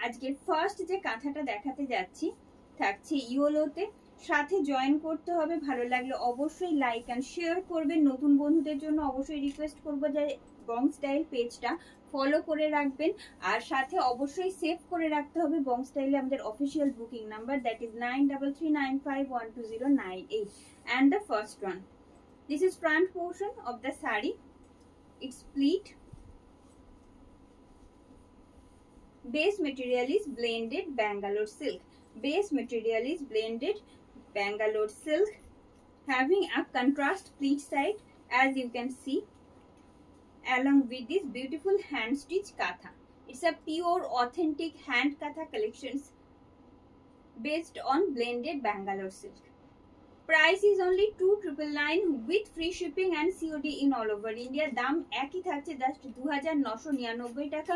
আজকের ফার্স্ট যে কাঁথাটা দেখাতে যাচ্ছি থাকছে ইয়োলোতে, সাথে জয়েন করতে হবে। ভালো লাগলে অবশ্যই লাইক অ্যান্ড শেয়ার করবেন। নতুন বন্ধুদের জন্য অবশ্যই রিকোয়েস্ট করবো যে বং স্টাইল পেজটা ফলো করে রাখবেন, আর সাথে অবশ্যই সেভ করে রাখতে হবে বং স্টাইলে আমাদের official booking number, that is 9339512098। and the first one, this is front portion of the sari, it's pleat, base material is blended Bangalore silk, base material is blended Bangalore silk, having a contrast pleat side as you can see, along with this beautiful hand stitch katha. It's a pure authentic hand katha collections based on blended Bangalore silk. Price is only 2,999 with free shipping and COD in all over India. দাম একই থাকছে, just 2,999 টাকা।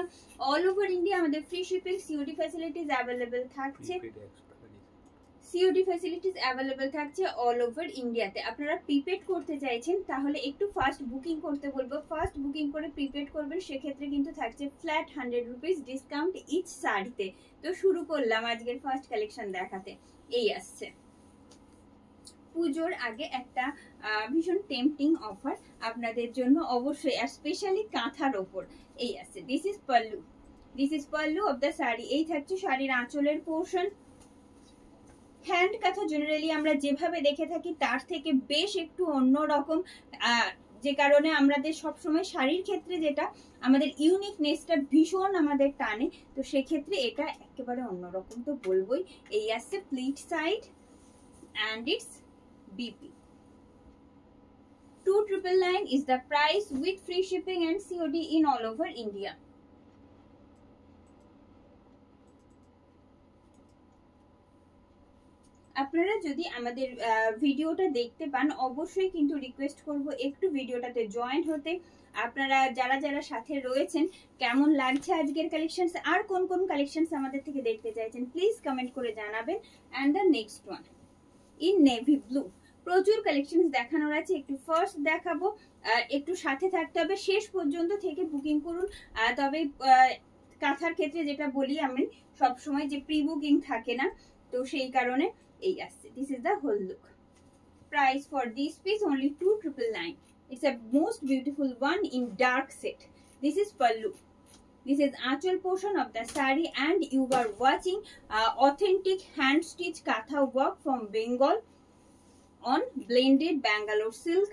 All over India আমাদের free shipping, COD facilities available থাকছে, COD facilities available থাকছে all over ইন্ডিয়াতে। আপনারা prepaid করতে চাইছেন তাহলে একটু ফাস্ট বুকিং করতে বলবো, ফাস্ট বুকিং করে প্রিপেড করবেন, সেক্ষেত্রে কিন্তু থাকছে ফ্ল্যাট 100 রুপিস ডিসকাউন্ট ইচ শাড়িতে। তো শুরু করলাম আজকের ফার্স্ট কালেকশন দেখাতে। এই আসছে পুজোর আগে একটা ভীষণ টেম্পটিং অফার আপনাদের জন্য অবশ্যই, আর স্পেশালি কাঁথার ওপর। এই আছে, this is pallu, this is pallu of the sari. এই থাকছে শাড়ির আঁচলের পোর্শন। হ্যান্ড কাঁথা জেনারেলি আমরা যেভাবে দেখে থাকি তার থেকে বেশ একটু অন্যরকম, যে কারণে আমাদের সবসময় শাড়ির ক্ষেত্রে যেটা আমাদের ইউনিকনেসটা ভীষণ আমাদের টানে, তো সেক্ষেত্রে এটা একেবারে অন্যরকম তো বলবোই। এই আসছে pleat side and it's BP. 2,999 is the price with free shipping and COD in all over India. আপনারা যদি আমাদের ভিডিওটা দেখতে পান অবশ্যই কিন্তু রিকোয়েস্ট করব একটু ভিডিওটাতে জয়েন হতে। আপনারা যারা যারা সাথে রয়েছেন কেমন লাগছে আজকের কালেকশনস, আর কোন কোন কালেকশনস আমাদের থেকে দেখতে চাইছেন প্লিজ কমেন্ট করে জানাবেন। And the next one in navy blue, প্রচুর কালেকশন দেখানোর আছে, একটু ফার্স্ট দেখাবো, একটু সাথে থাকতে হবে, শেষ পর্যন্ত থেকে বুকিং করুন। তবে কাঁথার ক্ষেত্রে যেটা বলি আমি সবসময় যে প্রি বুকিং থাকে না, তো সেই কারণে এই আসছে। This is the whole look. Price for this piece only 2,999. It's a most beautiful one in dark set. This is pallu, this is achal portion of the sari, and you are watching authentic hand stitch katha work from Bengal on blended Bangalore silk.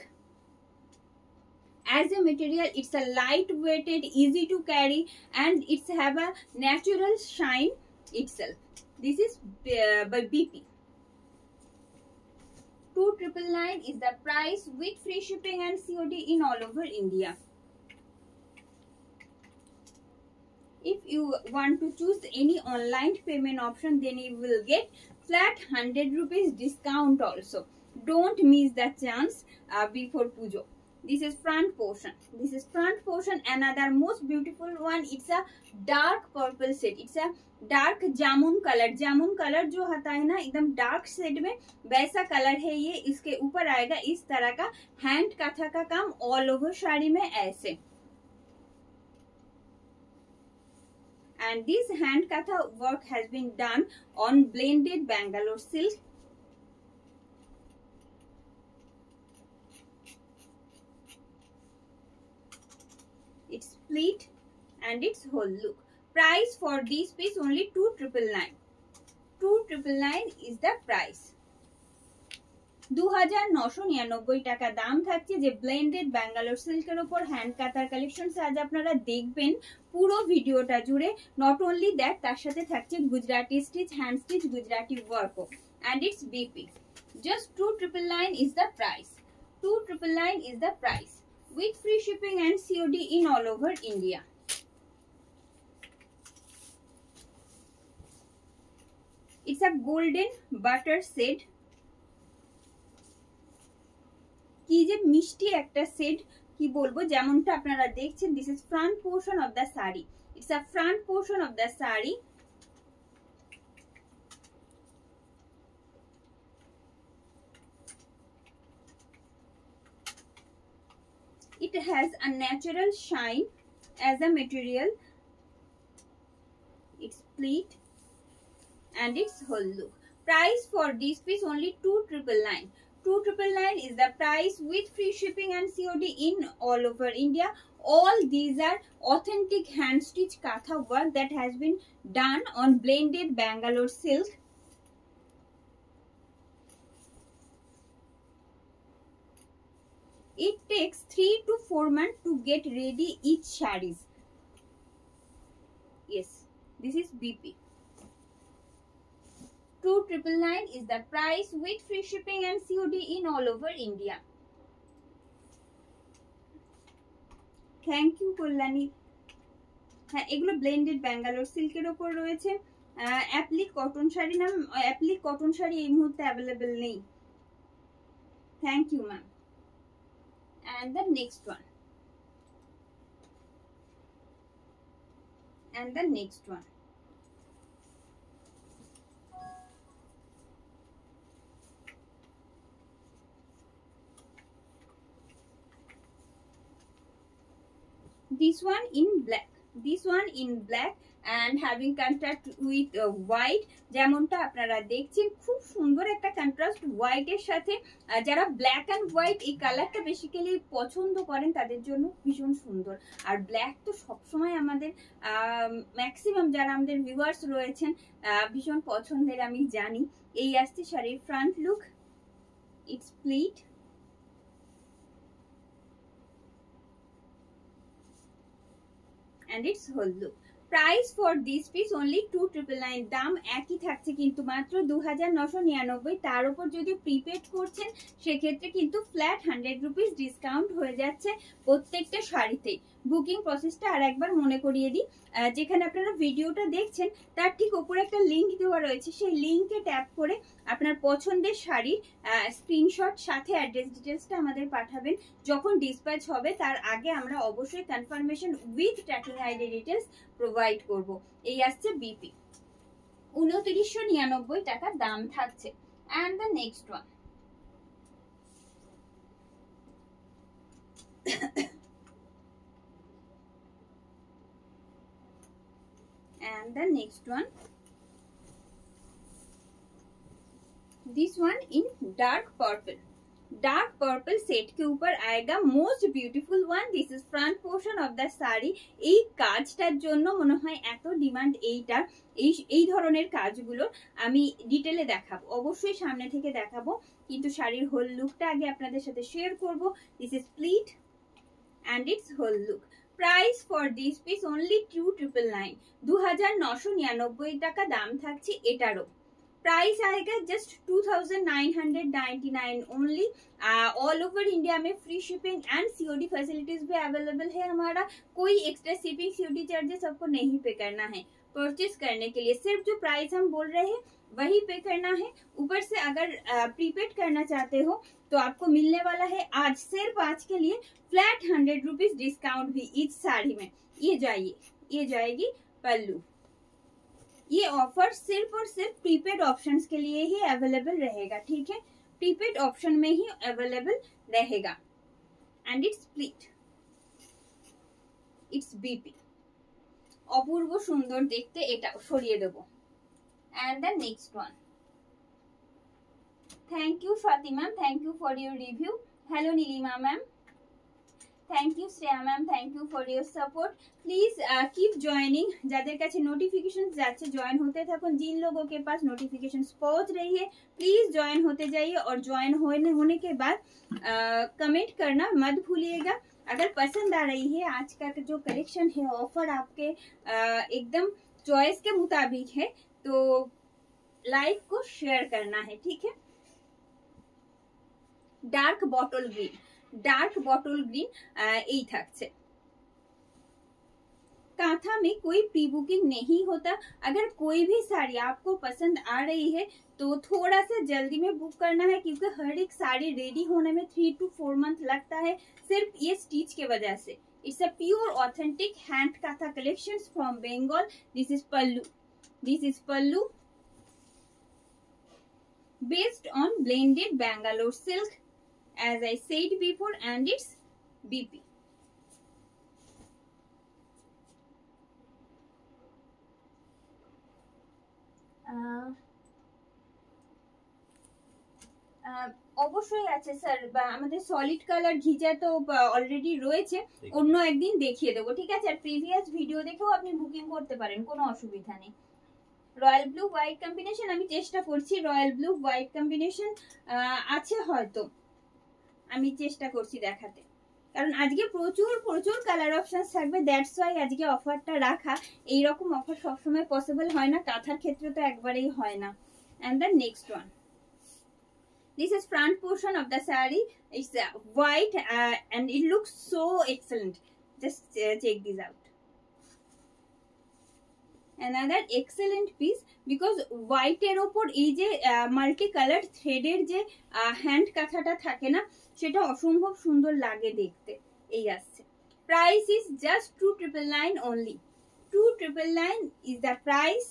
As a material it's a light weighted, easy to carry, and it's have a natural shine itself. This is by BP. 2,999 is the price with free shipping and COD in all over India. If you want to choose any online payment option, then you will get flat 100 rupees discount also. Don't miss the chance before Pujo. This is front portion. This is front portion. Another most beautiful one. It's a dark purple set. It's a dark jamun colour. Jamun colour जो होता है ना एकदम dark shade में, वैसा colour है ये। इसके ऊपर आएगा इस तरह का हैंड काथा का काम ऑल ओवर साड़ी में ऐसे। And this hand katha work has been done on blended Bangalore silk. It's pleat and its whole look. Price for this piece only 2,999. 2,999 is the price. 2,999 টাকা দাম থাকছে যে ব্লেন্ডেড ব্যাঙ্গালোর সিল্কের উপর হ্যান্ড কাতার কালেকশন। আজ আপনারা দেখবেন পুরো ভিডিওটা জুড়ে। নট অনলি দ্যাট, তার সাথে থাকছে Gujarati stitch, hand stitch, Gujarati ওয়ার্কও, and it's BP. Just 2,999 is the price. 2,999 is the price with free shipping and COD in all over India. It's a golden butter shade. কি যে মিষ্টি একটা সেট, কি বলবো, যেমনটা আপনারা দেখছেন। This is front portion of the sari. It's a front portion of the sari. It has a natural shine as a material. It's pleat and its whole look. Price for this piece only 2,999. 2,999 is the price with free shipping and COD in all over India. All these are authentic hand stitch katha work that has been done on blended Bangalore silk. It takes 3 to 4 months to get ready each sarees. Yes, this is BP. 2,999 is the price with free shipping and COD in all over India. Thank you, Kullani. হ্যাঁ, এগুলো blended Bangalore সিল্কের ওপর রয়েছে। Applique cotton sari নাম, applique cotton sari এই মুহূর্তে available নেই। Thank you ma'am. And the next one. And the next one. This one in black. This one in black and having contrast with white. যেমনটা আপনারা দেখছেন খুব সুন্দর একটা কন্ট্রাস্ট হোয়াইটের সাথে। যারা ব্ল্যাক অ্যান্ড হোয়াইট এই কালারটা বেসিক্যালি পছন্দ করেন তাদের জন্য ভীষণ সুন্দর। আর ব্ল্যাক তো সবসময় আমাদের ম্যাক্সিমাম যারা আমাদের ভিউয়ার্স রয়েছেন ভীষণ পছন্দের আমি জানি। এই আসছে শাড়ির front look. It's pleat and its whole look. Price for this piece only 2,999. দাম একই থাকছে কিন্তু মাত্র 2,999। তার উপর যদি প্রিপেড করছেন সেক্ষেত্রে কিন্তু ফ্ল্যাট 100 রুপিস ডিসকাউন্ট হয়ে যাচ্ছে প্রত্যেকটা শাড়িতে। বুকিং প্রসেসটা আর একবার মনে করিয়ে দিই, যেখানে আপনারা ভিডিওটা দেখছেন তার ঠিক উপরে একটা লিঙ্ক দেওয়া রয়েছে, সেই লিঙ্কে ট্যাপ করে আপনার পছন্দের শাড়ির স্ক্রিনশট সাথে অ্যাড্রেস ডিটেলসটা আমাদের পাঠাবেন। যখন ডিসপ্যাচ হবে তার আগে আমরা অবশ্যই confirmation with tracking ID details provide করব। এই আসছে বিপি, ২৯৯৯ টাকা দাম থাকছে। And the next one. And the next one, this one in dark purple. Dark purple set के ऊपर आएगा most beautiful one. This is front portion of the sari. এই কাজটার জন্য মনে হয় এত ডিমান্ড এইটার। এই ধরনের কাজগুলো আমি ডিটেলে দেখাবো, অবশ্যই সামনে থেকে দেখাবো, কিন্তু শাড়ির হোল লুকটা আগে আপনাদের সাথে শেয়ার করব। This is pleat and its whole look. Price for this piece only 2,999. ২,৯৯৯ টাকা দাম থাকছে এটারও। प्राइस आएगा just 2,999 only. All over India में free shipping and COD facilities भी अवेलेबल है हमारा। कोई एक्स्ट्रा शिपिंग सीओडी चार्जेस आपको नहीं पे करना है। परचेज करने के लिए सिर्फ जो प्राइस हम बोल रहे हैं वही पे करना है। ऊपर से अगर प्रीपेड करना चाहते हो तो आपको मिलने वाला है आज, सिर्फ आज के लिए फ्लैट 100 रुपीज डिस्काउंट भी इस साड़ी में। ये जाएगी पल्लू। ये ऑफर सिर्फ और सिर्फ प्रीपेड ऑप्शंस के लिए ही अवेलेबल रहेगा, ठीक है? प्रीपेड ऑप्शन में ही अवेलेबल रहेगा। And it's pleat, it's BP. অপূর্ব সুন্দর দেখতে, এটা সরিয়ে দেব। and the next one. Thank you Swati ma'am, thank you for your review. Hello Nilima ma'am, thank you Shreya ma'am, thank you for your support. Please keep joining। যাদের কাছে notification যাচ্ছে join হতে থাকুন। जिन लोगों के पास नोटिफिकेशन पहुंच रही है प्लीज ज्वाइन होते जाइए और ज्वाइन होने के बाद कमेंट करना मत भूलिएगा। अगर पसंद आ रही है आज का जो कलेक्शन है, ऑफर आपके एकदम चॉइस के मुताबिक है तो लाइक को शेयर करना है, ठीक है? Dark bottle green, dark bottle green এই থাকছে। कांथा में कोई प्री बुकिंग नहीं होता। अगर कोई भी साड़ी आपको पसंद आ रही है तो थोड़ा सा जल्दी में बुक करना है, क्योंकि हर एक साड़ी रेडी होने में 3 to 4 मंथ लगता है, सिर्फ ये स्टिच के वजह से। It's a pure authentic hand kantha collections from Bengal. This is pallu, this is pallu based on blended Bangalore silk as I said before, and it's BP. অবশ্যই আছে স্যার, আমাদের সলিড কালার ঘিচা তো অলরেডি রয়েছে, অন্য একদিন দেখিয়ে দেবো, ঠিক আছে? আর প্রিভিয়াস ভিডিও দেখেও আপনি বুকিং করতে পারেন, কোনো অসুবিধা নেই। রয়্যাল ব্লু হোয়াইট কম্বিনেশন আমি চেষ্টা করছি, রয়্যাল ব্লু হোয়াইট কম্বিনেশন আছে হয়তো, আমি চেষ্টা করছি দেখাতে, কারণ আজকে প্রচুর প্রচুর কালার অপশনস থাকবে, দ্যাটস ওয়াই আজকে অফারটা রাখা। এইরকম অফার সবসময় পসিবল হয় না, কাঁথার ক্ষেত্রে তো একবারেই হয় না। And the next one, this is front portion of the saree, it's white and it looks so excellent, just check this out. Another excellent piece, because white এর ওপর এই যে মাল্টি কালার থ্রেডের যে হ্যান্ড কাঁথাটা থাকে না, সেটা অসম্ভব সুন্দর লাগে দেখতে। এই আসছে, price is just 2,999 only, 2,999 is the price.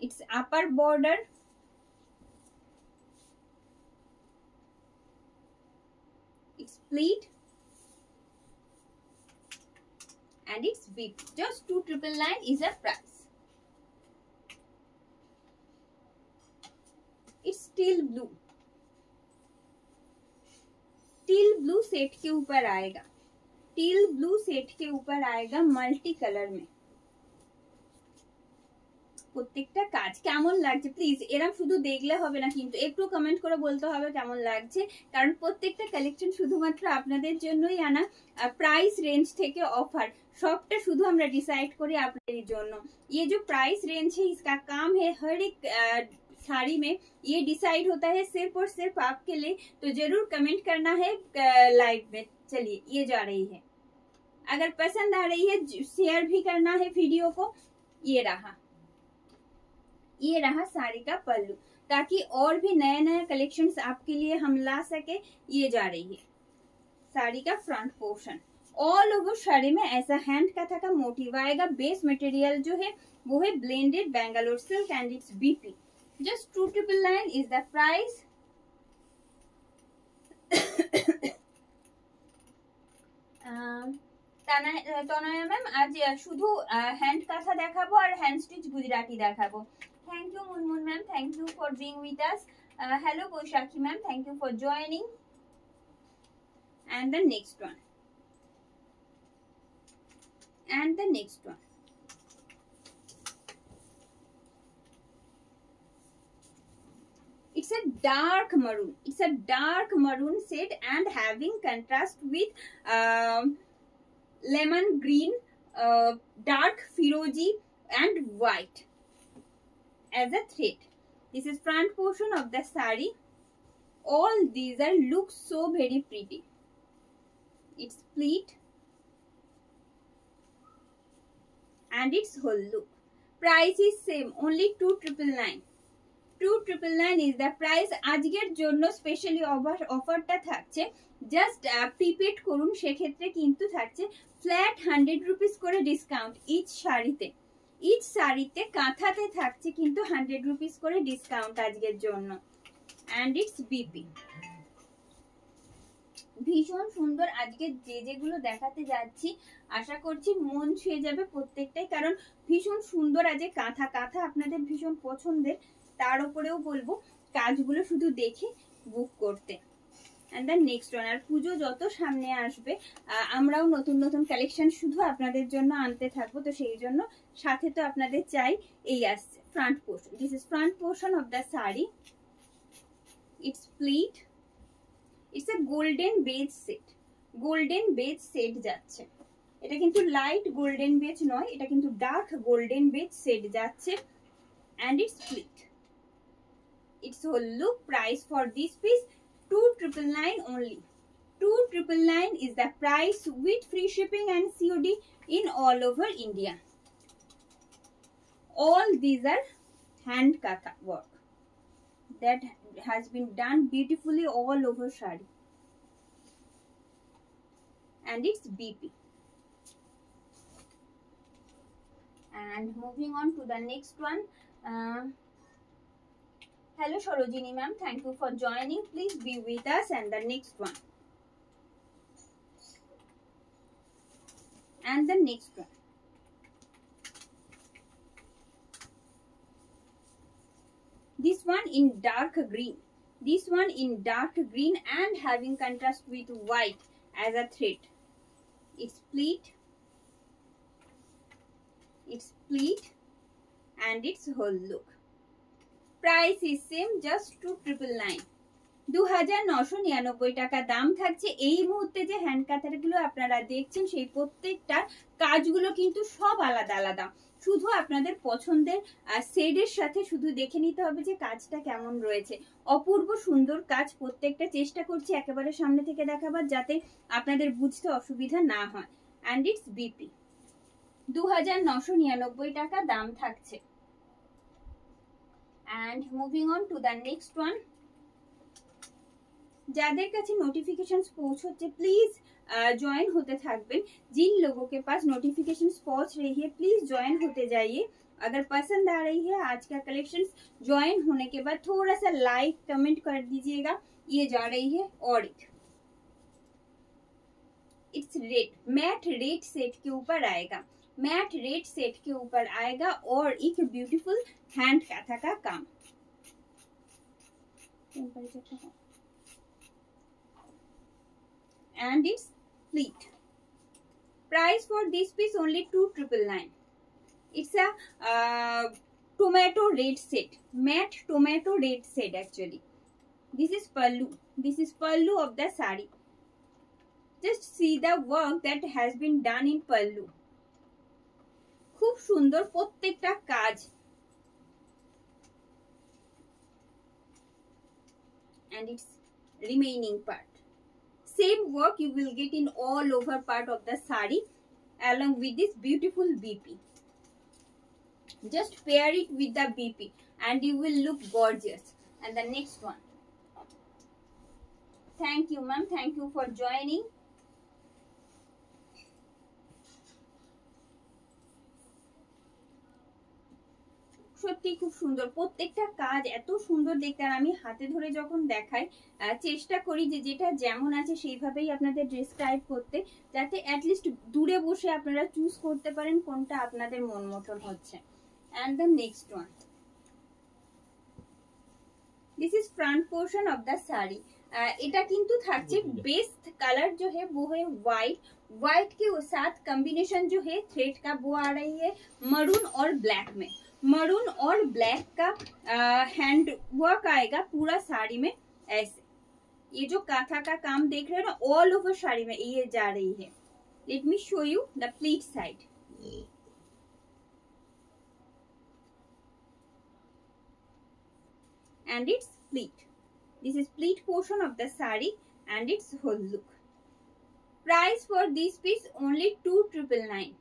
It's upper border, it's pleat, and it's big. Just 2,999 is the price. It's teal blue, teal blue set के ऊपर आएगा, teal blue सेट के ऊपर आएगा मल्टी कलर में। প্রত্যেকটা কাজ কেমন লাগছে প্লিজ এরকম শুধু দেখলে হবে না, কিন্তু একটু কমেন্ট করে বলতে হবে কেমন লাগছে, কারণ প্রত্যেকটা কালেকশন শুধুমাত্র আপনাদের জন্যই আনা। প্রাইস রেঞ্জ থেকে অফার सबटा शुद्ध हम डिसाइड करें आपके जন্য। ये जो प्राइस रेंज है इसका काम है हर एक साड़ी में ये डिसाइड होता है सिर्फ और सिर्फ आपके लिए, तो जरूर कमेंट करना है लाइव में। चलिए ये जा रही है, अगर पसंद आ रही है शेयर भी करना है वीडियो को। ये रहा साड़ी का पल्लू, ताकि और भी नया नया कलेक्शंस आपके लिए हम ला सके। ये जा रही है साड़ी का front portion, all over sari में ऐसा हैंड कथा का मोटिव आएगा। बेस मटेरियल जो है वो है blended Bangalore silk and it's BP. Just 2,999 is the price. Tanaya ma'am আজ শুধু হ্যান্ড কাঁথা দেখাবো আর হ্যান্ড স্টিচ গুজরাটি দেখাবো। Thank you Munmun ma'am, thank you for being with us. Hello Baishakhi ma'am, thank you for joining. And the next one, and the next one, it's a dark maroon, it's a dark maroon set and having contrast with lemon green, dark firozi and white as a thread. This is front portion of the saree. All these are look so very pretty. It's pleat and its whole look. Price is same, only 2,999. 2,999 is the price. আজকের জন্য specially অফারটা থাকছে, just prepaid করুন, সেক্ষেত্রে কিন্তু থাকছে flat 100 rupees করে discount each শাড়িতে। ইচ শাড়িতে কাঁথাতে থাকছে কিন্তু 100 রুপিস করে ডিসকাউন্ট আজকের জন্য। and it's BP. ভীষণ সুন্দর আজকে যেগুলো দেখাতে যাচ্ছি আশা করছি মন ছুঁয়ে যাবে প্রত্যেকটাই, কারণ ভীষণ সুন্দর। আজ কাঁথা কাঁথা আপনাদের ভীষণ পছন্দের, তার উপরেও বলবো কাজগুলো শুধু দেখে বুক করতে। এন্ড দ্য নেক্সট ওয়ান, আর পুজো যত সামনে আসবে আমরাও নতুন নতুন কালেকশন শুধু আপনাদের জন্য আনতে থাকবো, তো সেই জন্য সাথে তো আপনাদের চাই। এই আসছে front portion, this is front portion of the sari. It's pleat, it's a golden base set, golden base set যাচ্ছে। এটা কিন্তু লাইট গোল্ডেন বেজ নয়, এটা কিন্তু ডার্ক গোল্ডেন বেজ সেট যাচ্ছে। and it's split, its whole look. Price for this piece 2,999 only. 2,999 is the price with free shipping and COD in all over India. All these are hand katha work that has been done beautifully all over shari, and it's BP. And moving on to the next one. Hello Sarojini ma'am, thank you for joining. Please be with us. And the next one, and the next one, This one in dark green. This one in dark green and having contrast with white as a thread. It's pleat and its whole look. Price is same, just 2999. 2999 টাকা দাম থাকছে। এই মুহূর্তে যে hand কাঁথাগুলো আপনারা দেখছেন সেই প্রত্যেকটার কাজগুলো কিন্তু সব আলাদা আলাদা। শুধু আপনাদের পছন্দের শেডের সাথে শুধু দেখে নিতে হবে যে কাজটা কেমন রয়েছে। অপূর্ব সুন্দর কাজ, প্রত্যেকটা চেষ্টা করছি একেবারে সামনে থেকে দেখাবার যাতে আপনাদের বুঝতে অসুবিধা না হয়। And it's BP. 2999 টাকা দাম থাকছে। And moving on to the next one. যাদের কাছে নোটিফিকেশন পৌঁছচ্ছে প্লিজ ज्वाइन होते থাকবেন। जिन लोगों के पास नोटिफिकेशन पहुंच रही है प्लीज ज्वाइन होते जाइए। अगर पसंद आ रही है आज का कलेक्शन, ज्वाइन होने के बाद थोड़ा सा लाइक कमेंट कर दीजिएगा। ये जा रही है और it's red, matte red set के ऊपर आएगा। मैट रेड सेट के ऊपर आएगा और एक ब्यूटीफुल हैंड काथा का काम। And it's pleat. Price for this piece only 2999. It's a tomato red set, matte tomato red set actually. This is pallu. This is pallu of the sari. Just see the work that has been done in pallu. খুব সুন্দর প্রত্যেকটা কাজ। And its remaining part. Same work you will get in all over part of the sari along with this beautiful BP. Just pair it with the BP and you will look gorgeous. And the next one. Thank you ma'am, thank you for joining. সত্যি খুব সুন্দর প্রত্যেকটা কাজ, এত সুন্দর দেখতে। আর আমি হাতে ধরে যখন দেখাই চেষ্টা করি যে যেটা যেমন আছে সেইভাবেই আপনাদের ড্রেস টাইপ করতে, যাতে অ্যাটলিস্ট দূরে বসে আপনারা চুজ করতে পারেন কোনটা আপনাদের মন মতন হচ্ছে। And the next one, this is front portion of the sari. এটা কিন্তু থাকছে बेस्ट कलर जो है वो है वाइट। वाइट के साथ कॉम्बिनेशन जो है थ्रेड का वो आ रही है मरून और ब्लैक में। मरून और ब्लैक का हैंड वर्क आएगा पूरा साड़ी में ऐसे। ये जो काथा का काम देख रहे हो ना ऑल ओवर साड़ी में ये जा रही है। Let me show you the pleat side. And it's pleat. This is pleat portion of the saree and its whole look. Price for this piece only 2999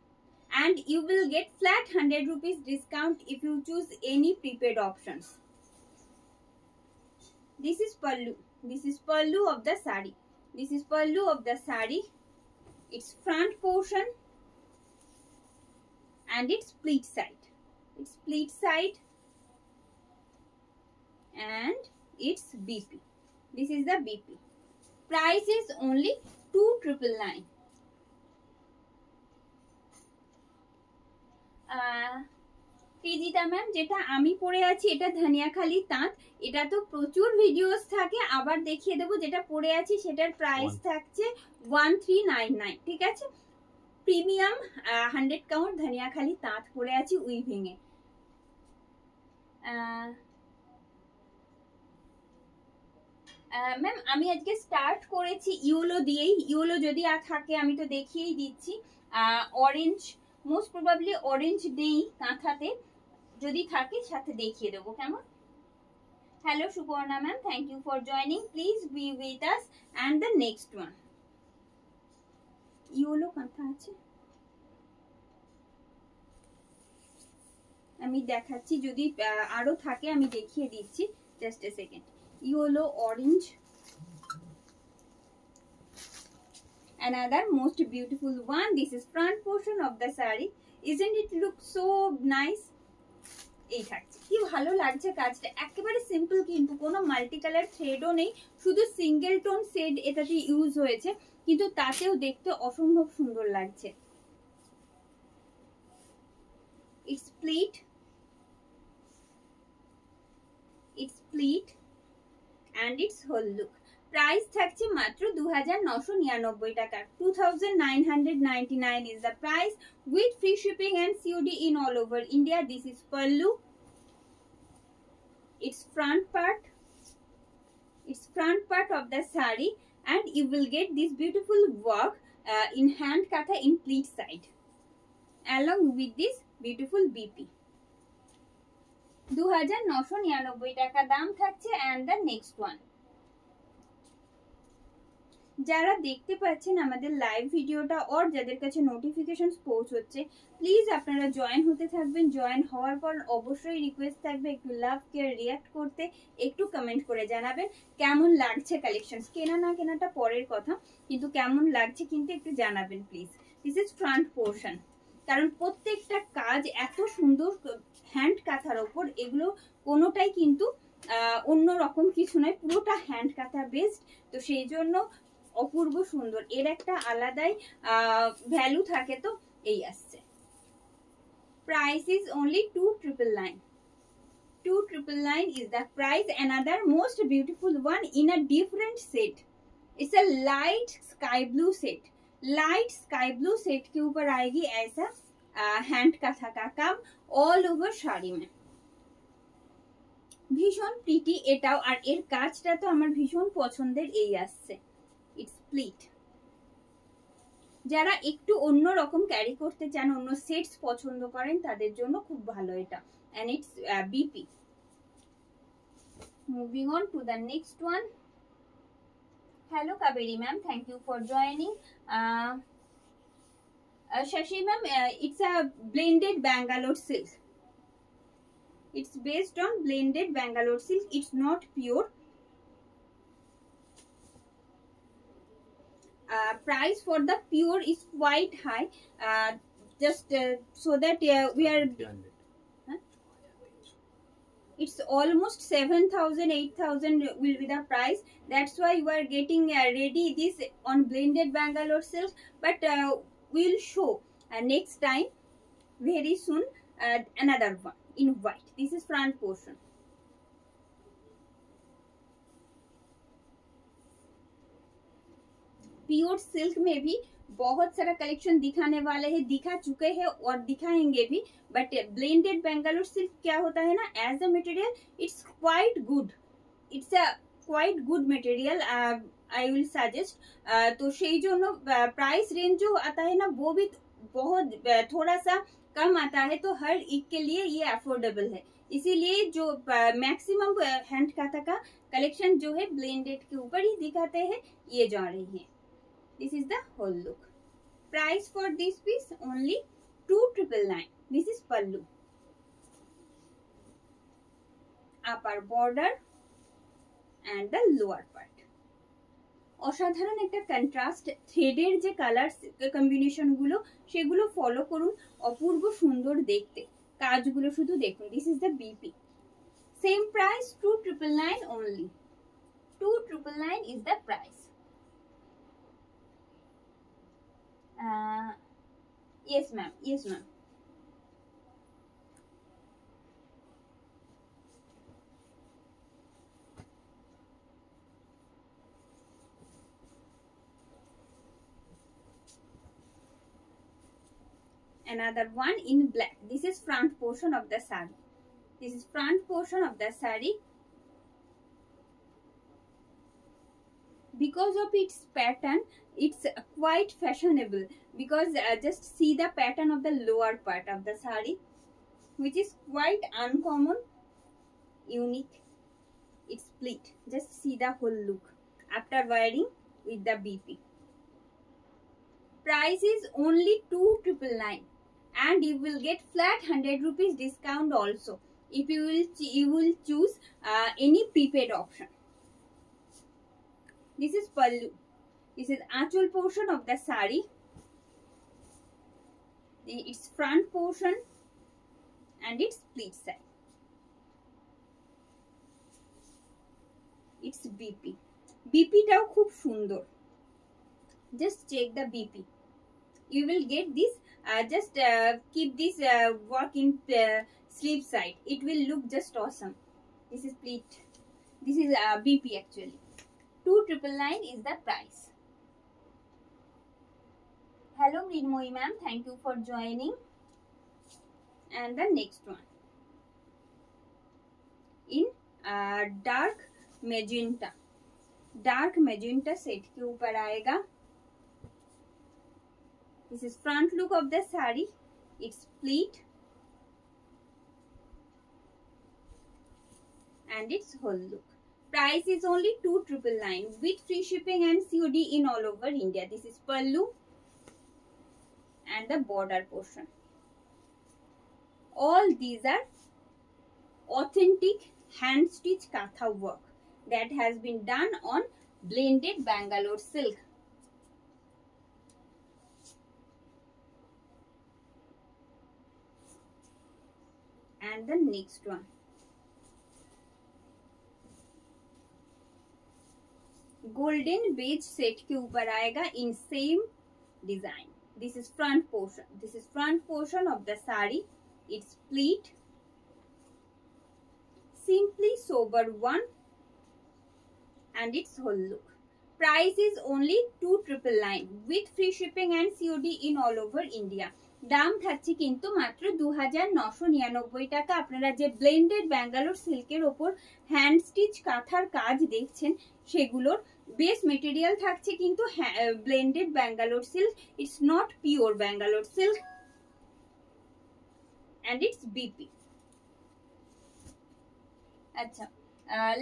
and you will get flat 100 rupees discount if you choose any prepaid options. This is pallu. This is pallu of the saree. This is pallu of the saree. Its front portion and its pleat side. Its pleat side and its BP. This is the BP. Price is only 2999. Rijita ma'am, যেটা আমি পরে আছি এটা ধনিয়াখালি তাঁত। এটা তো প্রচুর videos থাকে, আবার দেখিয়ে দেবো। যেটা পরে আছি সেটার প্রাইস থাকছে 1399। ঠিক আছে, প্রিমিয়াম 100 কাউন্ট ধনিয়াখালি তাঁত পরে আছি উইভিং এ। ম্যাম আমি আজকে স্টার্ট করেছি ইয়েলো দিয়েই। ইয়েলো যদি থাকে আমি তো দেখিয়েই দিচ্ছি। অরেঞ্জ মোস্ট প্রবাবলি অরেঞ্জ নেই কাঁথাতে, যদি থাকে সাথে দেখিয়ে দেবো। কেমন? Hello Suparna ma'am, thank you for joining. Please be with us. And the next one yellow kantha আছে, আমি দেখাচ্ছি। যদি আরো থাকে আমি দেখিয়ে দিচ্ছি। Just a second. Yellow, orange, another most beautiful one. This is front portion of the saree. Isn't it look so nice? এই থাকছে, কি ভালো লাগছে কাজটা। একেবারে সিম্পল, কিন্তু কোনো মাল্টি কালার থ্রেডও নেই, শুধু সিঙ্গেল টোন শেড এটাতে ইউজ হয়েছে, কিন্তু তাতেও দেখতে অসম্ভব সুন্দর লাগছে। It's pleat pleat and its whole look. Price থাকছে মাত্র 2999 টাকা। 2999 is the price with free shipping and COD in all over India. This is pallu. Its front part of the sari, and you will get this beautiful work in hand katha in pleat side along with this beautiful BP. 2999 টাকা দাম থাকছে। and the next one, যারা দেখতে পাচ্ছেন আমাদের live ভিডিওটা আর যাদের কাছে নোটিফিকেশনস পৌঁছচ্ছে, প্লিজ আপনারা জয়েন হতে থাকবেন। জয়েন হওয়ার পর অবশ্যই রিকোয়েস্ট থাকবে একটু লাভ কেয়ার রিয়াক্ট করতে, একটু কমেন্ট করে জানাবেন কেমন লাগছে কালেকশনস। কেনা না কেনাটা পরের কথা, কিন্তু কেমন লাগছে কিন্তু একটু জানাবেন please. This is front portion, কারণ প্রত্যেকটা কাজ এত সুন্দর হ্যান্ড কাঁথার ওপর, এগুলো কোনোটাই কিন্তু অন্য রকম কিছু নয়, পুরোটা হ্যান্ড কাঁথা বেসড। তো সেই জন্য অপূর্ব সুন্দর, এর একটা আলাদাই ভ্যালু থাকে। তো এই আসছে। Price is only 2999। 2999 is the price. Another most beautiful one in a different set. It's a light sky blue set. Light sky blue set के ऊपर आएगी ऐसा हैंड काथा का काम ऑल ओवर শাড়ি में। ভীষণ প্রিটি এটাও, আর এর কাজটা তো আমার ভীষণ পছন্দের। এই আসছে ইটস প্লিট। যারা একটু অন্য রকম ক্যারি করতে চান, অন্য সেটস পছন্দ করেন, তাদের জন্য খুব ভালো এটা। And it's BP. Moving on to the next one. Hello Kaveri ma'am, thank you for joining. Shashi ma'am, it's a blended Bangalore silk. It's based on blended Bangalore silk. It's not pure. Price for the pure is quite high. Just so that we are. It's almost 7,000, 8,000 will be the price. That's why you are getting ready this on blended Bangalore silk. But we'll show next time very soon another one in white. This is front portion. Pure silk में भी बहुत सारा collection दिखाने वाले हैं, दिखा चुके हैं और दिखाएंगे भी। बट ब्लेंडेड बेंगलोर सिल्क क्या होता है ना, as a material it's quite good, it's a quite good material, I will suggest. तो সেই জন্য प्राइस रेंज जो आता है ना वो भी बहुत थोड़ा सा कम आता है, तो हर एक के लिए ये अफोर्डेबल है। इसीलिए जो मैक्सिमम हैंड काथा का कलेक्शन जो है ब्लेंडेड के ऊपर ही दिखाते हैं, ये जा रही है। This is the whole look. Price for this piece only 2999. This is pallu. Upper border and the lower part. অসাধারণ একটা কন্ট্রাস্ট থ্রেডের যে কালার কম্বিনেশন গুলো সেগুলো ফলো করুন, অপূর্ব সুন্দর দেখতে। কাজগুলো শুধু দেখুন। This is the BP. Same price 2999 only. 2999 is the price. Yes ma'am, yes ma'am. Another one in black. This is front portion of the saree. This is front portion of the saree. Because of its pattern, it's quite fashionable. Because just see the pattern of the lower part of the saree, which is quite uncommon, unique. It's split. Just see the whole look after wearing with the BP. Price is only 2999, and you will get flat 100 rupees discount also if you will choose any prepaid option. This is pallu. This is achal portion of the saree. Its front portion and its split side. It's BP. BP টাও খুব সুন্দর। Just check the BP. You will get this. Just keep this work in sleeve side. It will look just awesome. This is split. This is BP actually. 2,999 is the price. Hello Mridmoyi ma'am, thank you for joining. And the next one in dark magenta. Dark magenta set के ऊपर आएगा. This is front look of the sari. It's pleat and its whole look. Price is only 2,999 with free shipping and COD in all over India. This is pallu and the border portion. All these are authentic hand stitch katha work that has been done on blended Bangalore silk. And the next one, golden beige set के ऊपर आएगा in same design. This is front portion. This is front portion of the sari. It's pleat. Simply sober one. And its whole look. Price is only 2,999 with free shipping and COD in all over India. দাম থাকছে কিন্তু মাত্র 2,999 টাকা. আপনারা যে blended Bangalore সিল্কের ওপর hand stitch কাঁথার কাজ দেখছেন সেগুলোর বেস মেটেরিয়াল থাকছে কিন্তু blended Bangalore silk. It's not pure Bangalore silk and it's BP. আচ্ছা,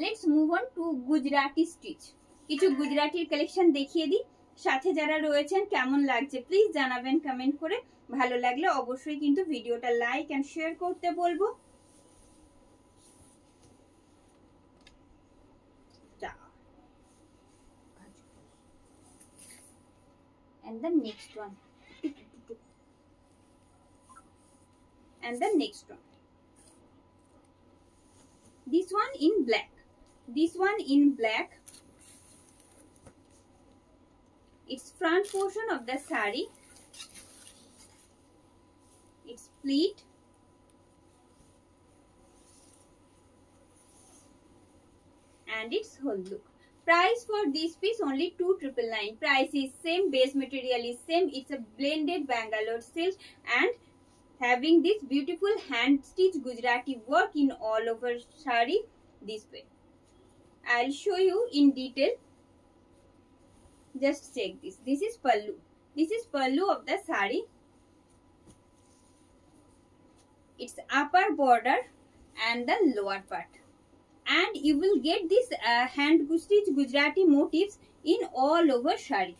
let's move on to Gujarati stitch. কিছু গুজরাটির কালেকশন দেখিয়ে দিই. সাথে যারা রয়েছেন কেমন লাগছে প্লিজ জানাবেন কমেন্ট করে. ভালো লাগলে অবশ্যই কিন্তু ভিডিওটা লাইক এন্ড শেয়ার করতে বলবো. And the next one. And the next one. This one in black. This one in black. It's front portion of the sari. It's pleat. And its whole look. Price for this piece only 2,999. Price is same, base material is same. It's a blended Bangalore silk and having this beautiful hand stitch Gujarati work in all over sari this way. I'll show you in detail. Just check this. This is pallu. This is pallu of the sari. It's upper border and the lower part. And you will get this hand stitch Gujarati motifs in all over sari.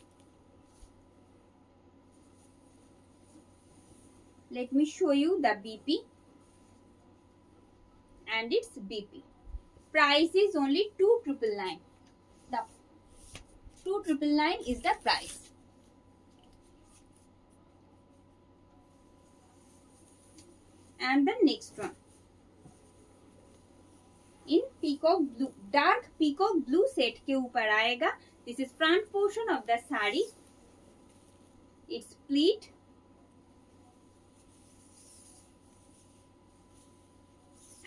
Let me show you the BP. And it's BP. Price is only 2,999. The 2,999 is the price. And the next one. In peacock blue, dark peacock blue set के ऊपर आएगा. This is front portion of the sari. It's pleat.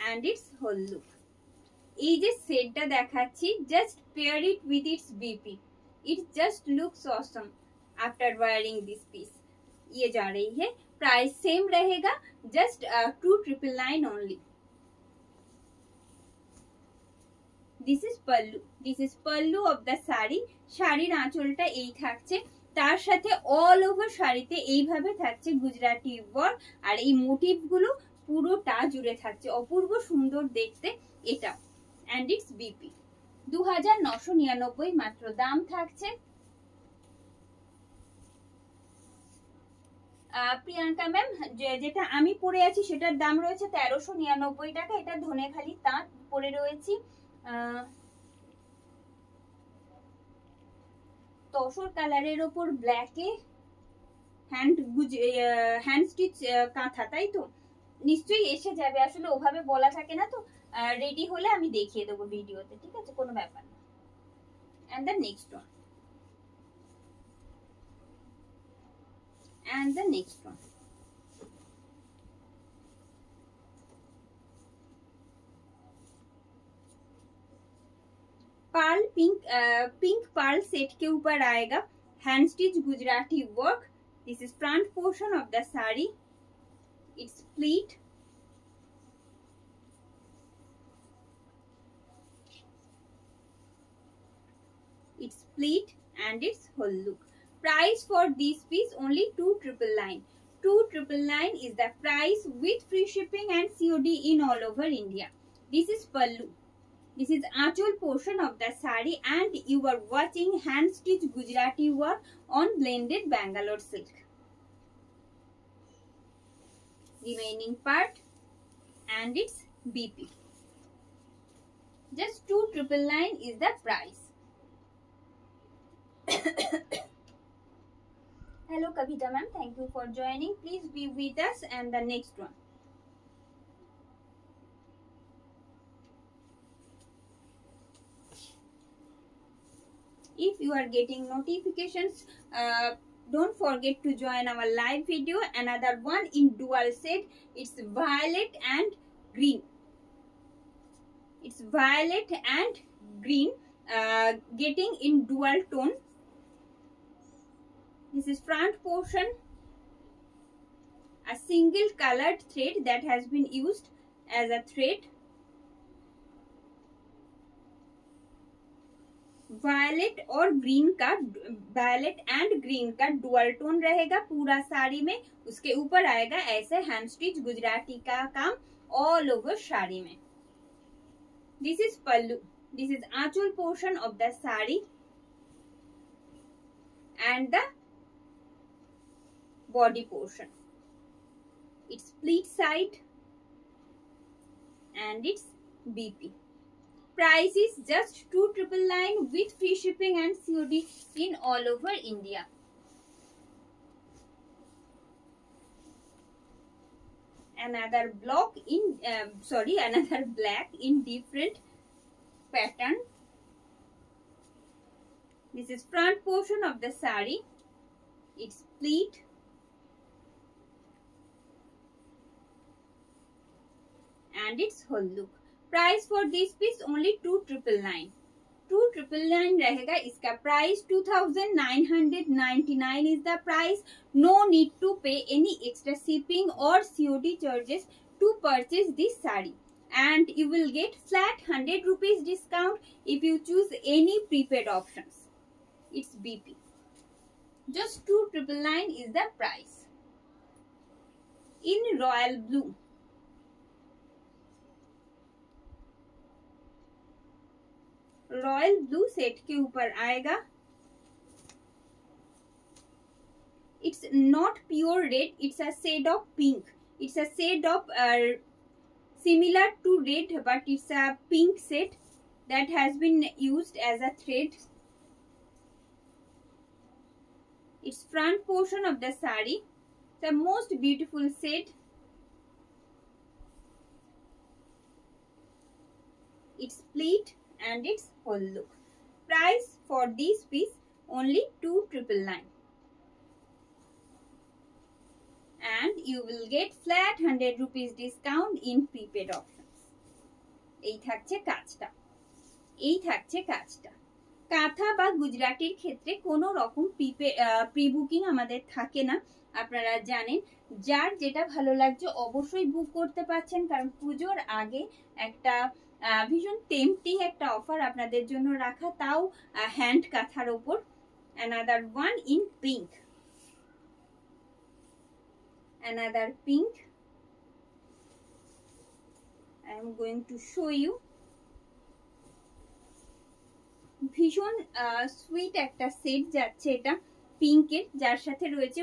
And its whole look. এই যে সেটটা দেখাচ্ছি, just pair it with its BP. It just looks awesome after wearing this piece. ये जा रही है. Price same रहेगा, just 2,999 only. This is pallu. This is pallu of the sari. শাড়ির আঁচলটা এই থাকছে. তার সাথে অল ওভার শাড়িতে এইভাবে থাকছে গুজরাটি ওয়ার্ক আর এই মোটিভ গুলো পুরোটা জুড়ে থাকছে. অপূর্ব সুন্দর দেখতে এটা. And it's BP. 2,999 মাত্র দাম থাকছে. প্রিয়াঙ্কা ম্যাম, যেটা আমি পরে আছি সেটার দাম রয়েছে 1,399 টাকা. এটা ধনেখালি তাঁত পরে রয়েছি. তসর কালারের ওপর ব্ল্যাকে হ্যান্ড স্টিচ কাঁথা, তাই তো? নিশ্চয়ই এসে যাবে, আসলে ওভাবে বলা থাকে না তো. রেডি হলে আমি দেখিয়ে দেবো ভিডিওতে, ঠিক আছে, কোনো ব্যাপার না. And the next one. And the next one. Pink pearl set के ऊपर आएगा hand stitch Gujarati work. This is front portion of the sari. It's pleat. Its pleat and its whole look. Price for this piece only 2,999. 2,999 is the price with free shipping and COD in all over India. This is pallu. This is achol portion of the sari and you are watching hand stitch Gujarati work on blended Bangalore silk. Remaining part and its BP. Just 2,999 is the price. Hello Kavita ma'am, thank you for joining. Please be with us and the next one. If you are getting notifications, don't forget to join our live video. Another one in dual set. It's violet and green. It's violet and green, getting in dual tone. This is front portion, a single colored thread that has been used as a thread. Violet और green का, violet and green का dual tone रहेगा पूरा साड़ी में. उसके ऊपर आएगा ऐसे हैंड स्टिच गुजराती का काम ऑल ओवर साड़ी में. This is pallu. This is aanchal portion of the sari and the body portion. Its pleat side and its BP. Price is just 2,999 with free shipping and COD in all over India. Another block in another black in different pattern. This is front portion of the sari. Its pleat. And its whole look. Price for this piece only 2,999. 2,999 रहेगा इसका price. 2,999 is the price. No need to pay any extra shipping or COD charges to purchase this saree. And you will get flat 100 rupees discount if you choose any prepaid options. It's BP. Just 2,999 is the price. In royal blue. Royal blue set के ऊपर आएगा. It's not pure red, it's a shade of pink. It's a shade of similar to red but it's a pink shade that has been used as a thread. Its front portion of the saree, the most beautiful shade. Its pleat and its whole look. Price for this piece only 2,999. And you will get flat 100 rupees discount in prepaid options. এই থাকছে কাজটা. এই থাকছে কাজটা. কাঁথা বা গুজরাটির ক্ষেত্রে কোনো রকম প্রি বুকিং আমাদের থাকে না, আপনারা জানেন. যার যেটা ভালো লাগছে অবশ্যই বুক করতে পারছেন, কারণ পুজোর আগে একটা ভীষণ টেম্পটিং একটা অফার আপনাদের জন্য রাখা, তাও হ্যান্ড কাঁথার ওপর. Another one in pink. Another pink. I am going to show you. ভীষণ সুইট একটা সেট যাচ্ছে এটা পিঙ্কের, যার সাথে রয়েছে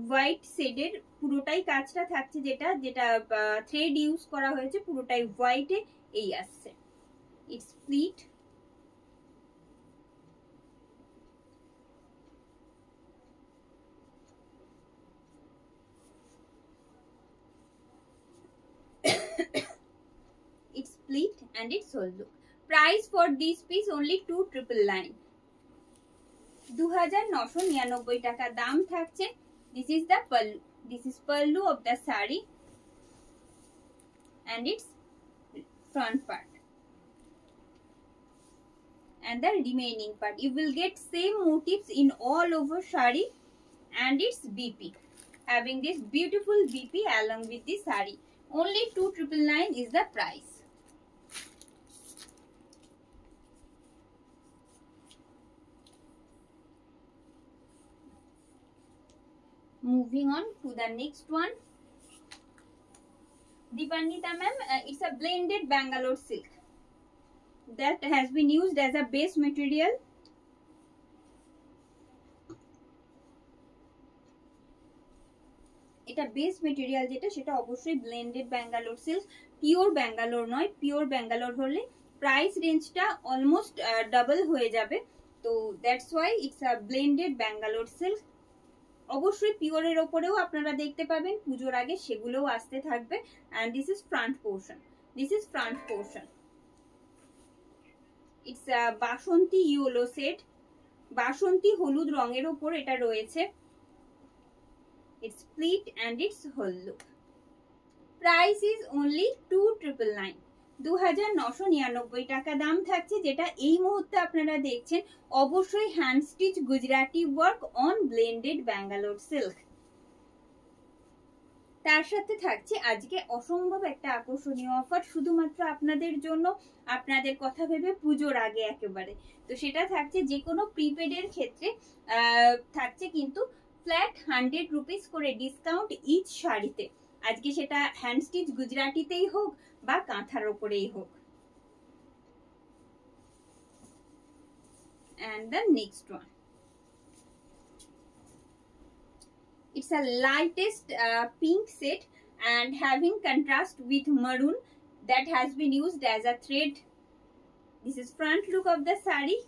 হোয়াইট শেডের পুরোটাই কাজটা থাকছে, যেটা থ্রেড ইউজ করা হয়েছে পুরোটাই হোয়াইটে এই আসছে. It's pleat. Its pleat and its whole look. Price for this piece only 2,999. 2,999 টাকা দাম থাকছে. This is the pallu. This is pallu of the saree and its front part. and the remaining part. You will get same motifs in all over sari, and it's BP. Having this beautiful BP along with the sari. Only 2,999 is the price. Moving on to the next one. Deepanita ma'am, it's a blended Bangalore silk that has been used as a base material. এটা base material যেটা সেটা অবশ্যই blended Bangalore silk, pure Bangalore নয়। Pure Bangalore হলে price রেঞ্জটা almost double হয়ে যাবে, তো that's why it's a blended Bangalore silk. অবশ্যই পিওরের ওপরেও আপনারা দেখতে পাবেন পুজোর আগে, সেগুলোও আসতে থাকবে। And this is front portion, this is front portion. It's Basanti yellow set, বাসন্তী হলুদ রঙের ওপর এটা রয়েছে। It's split and it's whole look. Price is only 2,999. 2,999 টাকা দাম থাকছে, যেটা এই মুহূর্তে আপনারা দেখছেন অবশ্যই hand stitch Gujarati work on blended Bangalore silk. তার সাথে থাকছে আজকে অসম্ভব একটা আকর্ষণীয় অফার শুধুমাত্র আপনাদের জন্য, আপনাদের কথা ভেবে পুজোর আগে একেবারে। তো সেটা থাকছে যে কোনো প্রিপেডের ক্ষেত্রে থাকছে কিন্তু ফ্ল্যাট 100 রুপিস করে ডিসকাউন্ট ইচ শাড়িতে। আজকে সেটা হ্যান্ড স্টিচ গুজরাটিতেই হোক বা কাঁথার ওপরেই হোক। And the next one, it's a lightest pink set and having contrast with maroon that has been used as a thread. This is front look of the sari.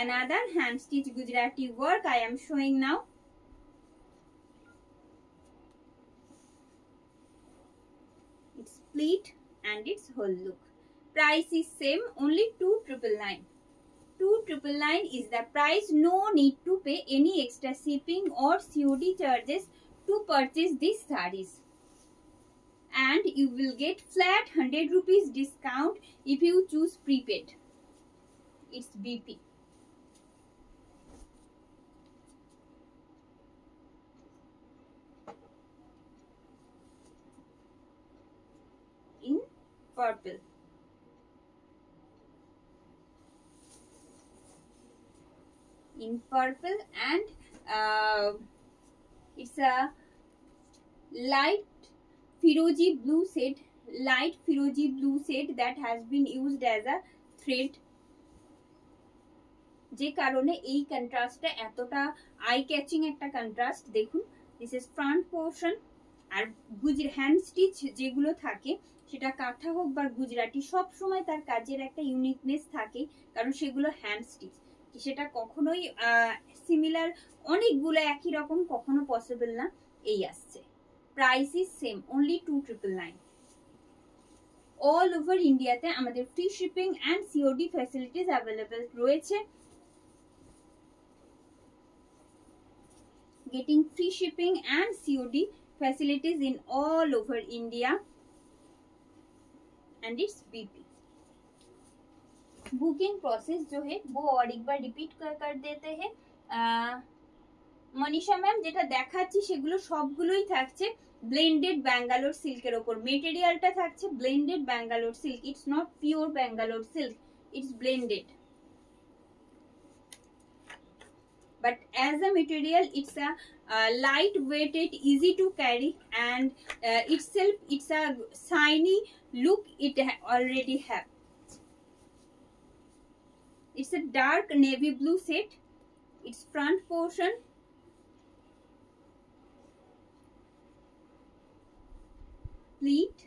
Another hand stitch Gujarati work I am showing now. It's split and its whole look. Price is same, only 2,999. 2,999 is the price. No need to pay any extra shipping or COD charges to purchase these sarees. And you will get flat 100 rupees discount if you choose prepaid. It's BP. In purple. In purple, and it's a light Firozi blue set, light Firozi blue set that has been used as a thread. যে কারণে এই কন্ট্রাস্টটা এতটা eye catching একটা contrast. দেখুন, this is front portion. আর hand stitch যেগুলো থাকে সেটা কাঁথা হোক বা গুজরাটি, সব সময় তার কাজের একটা ইউনিকনেস থাকে, কারণ সেগুলো হ্যান্ড স্টিচ। সেটা কখনোই সিমিলার অনেকগুলো একই রকম কখনো পসিবল না। এই আসছে, price is same, only 2,999। All over ইন্ডিয়াতে আমাদের free shipping and COD facilities available রয়েছে। Getting free shipping and COD facilities in all over India, and it's BP. Booking process जो है वो और एक बार रिपीट कर देते हैं। মনীষা ম্যাম, যেটা দেখাচ্ছি সেগুলো সবগুলোই থাকছে ব্লেন্ডেড ব্যাঙ্গালোর সিল্কের ওপর। মেটেরিয়ালটা থাকছে blended Bangalore silk, it's not pure Bangalore silk, it's blended. But as a material, it's a light-weighted, easy to carry, and itself it's a shiny look it already have. It's a dark navy blue set. Its front portion, pleat,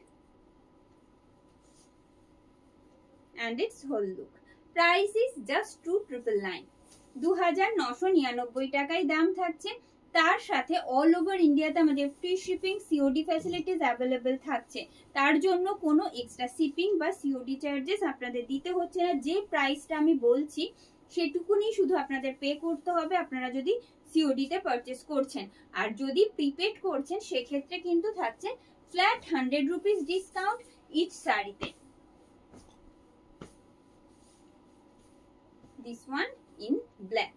and its whole look. Price is just 2,999. 2,999 টাকায় দাম থাকছে। তার সাথে all over ইন্ডিয়াতে আমাদের free shipping COD facilities available থাকছে। তার জন্য কোনো এক্সট্রা শিপিং বা সিওডি চার্জেস আপনাদের দিতে হচ্ছে না। যে প্রাইসটা আমি বলছি সেটুকুনি শুধু আপনাদের পে করতে হবে আপনারা যদি সিওডিতে পারচেস করছেন। আর যদি প্রিপেড করছেন সেক্ষেত্রে কিন্তু থাকছে ফ্ল্যাট 100 রুপিস ডিসকাউন্ট ইচ শাড়িতে। this one in black.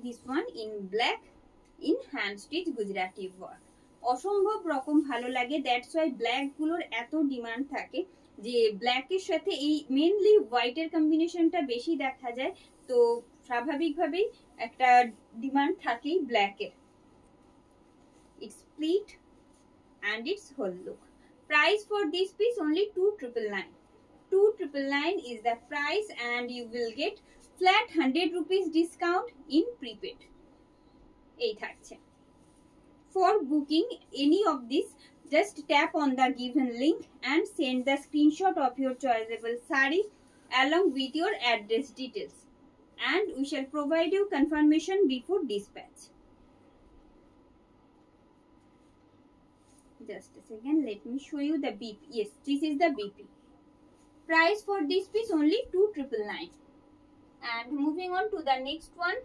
This one in black in hand stitch Gujarati work. অসম্ভব রকম ভালো লাগে, দ্যাটস ওয়াই ব্ল্যাক গুলোর এত ডিমান্ড থাকে যে ব্ল্যাকের সাথে এই মেইনলি হোয়াইটের কম্বিনেশনটা বেশি দেখা যায়, তো স্বাভাবিকভাবেই একটা ডিমান্ড থাকেই ব্ল্যাকের। It's pleat and its whole look. Price for this piece only 2,999. 2,999 is the price and you will get flat 100 rupees discount in prepaid. এই থাকছে। For booking any of this, just tap on the given link and send the screenshot of your choiceable saree along with your address details, and we shall provide you confirmation before dispatch. Just a second, let me show you the BP. Yes, this is the BP. Price for this piece only 2,999. And moving on to the next one.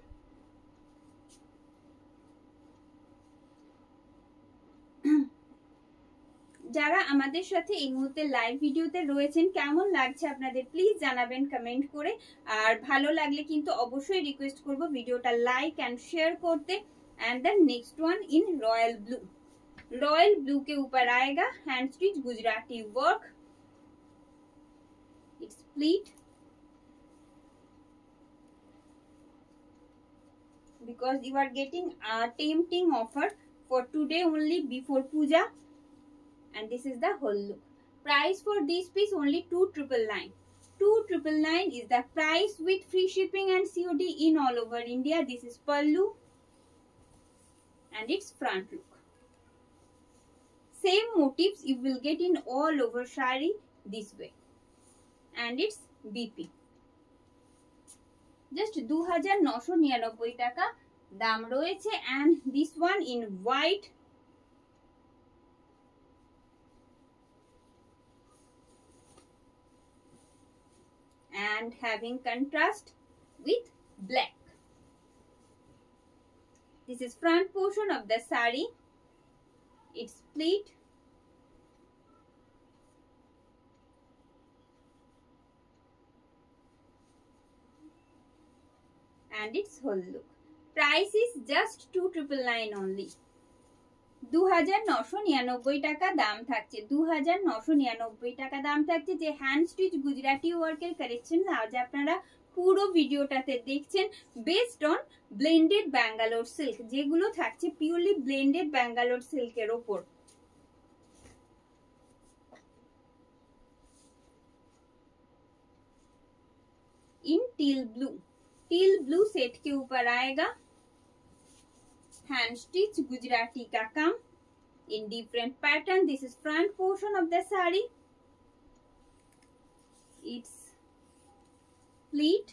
যারা আমাদের সাথে এই মুহূর্তে live ভিডিওতে রয়েছেন, কেমন লাগছে আপনাদের প্লিজ জানাবেন কমেন্ট করে। আর ভালো লাগলে কিন্তু অবশ্যই রিকোয়েস্ট করব ভিডিওটা লাইক এন্ড শেয়ার করতে। And the next one in royal blue. Royal blue के ऊपर आएगा hand stitch Gujarati work, it's pleat, because you are getting a tempting offer for today only before puja, and this is the whole look. Price for this piece only 2,999. 2,999 is the price with free shipping and COD in all over India. This is pallu and its front look. Same motifs you will get in all over saree this way, and its BP. Just 2,999 টাকা দাম রয়েছে, and this one in white and having contrast with black. This is front portion of the saree, its pleat, and its whole look. Price is just 2,999 only. 2,999 টাকা দাম থাকছে, 2,999 টাকা দাম থাকছে। যে হ্যান্ড স্টিচ গুজরাটি ওয়ার্কের কালেকশন আজ আপনারা পুরো ভিডিওটাতে দেখছেন based on blended Bangalore silk, যেগুলো থাকছে পিওরলি ব্লেন্ডেড ব্যাঙ্গালোর সিল্কের ওপর। इन टील ब्लू सेट के ऊपर आएगा हैंड स्टिच गुजराती का काम in different pattern. This is front portion of the saree, its pleat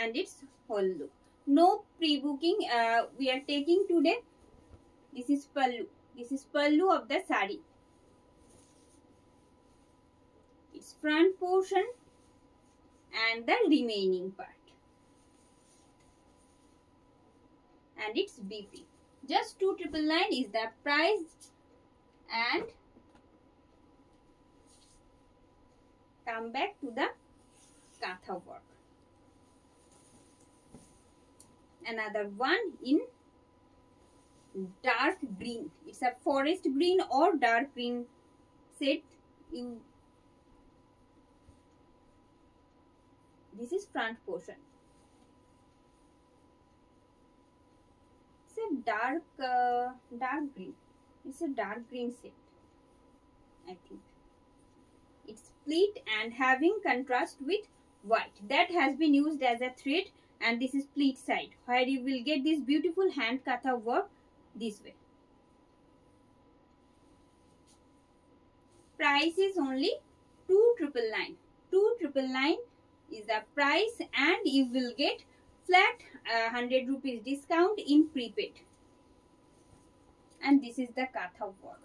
and its whole look. No pre-booking we are taking today. This is pallu. This is pallu of the saree, its front portion and the remaining part, and its BP. Just 2,999 is the price, and come back to the katha work. Another one in dark green. It's a forest green or dark green set. This is front portion. It's a dark green. It's a dark green set, I think. It's pleat and having contrast with white. That has been used as a thread, and this is pleat side, where you will get this beautiful hand katha work this way. Price is only 2,999. 2,999 is the price, and you will get flat 100 rupees discount in prepaid. And this is the katha work.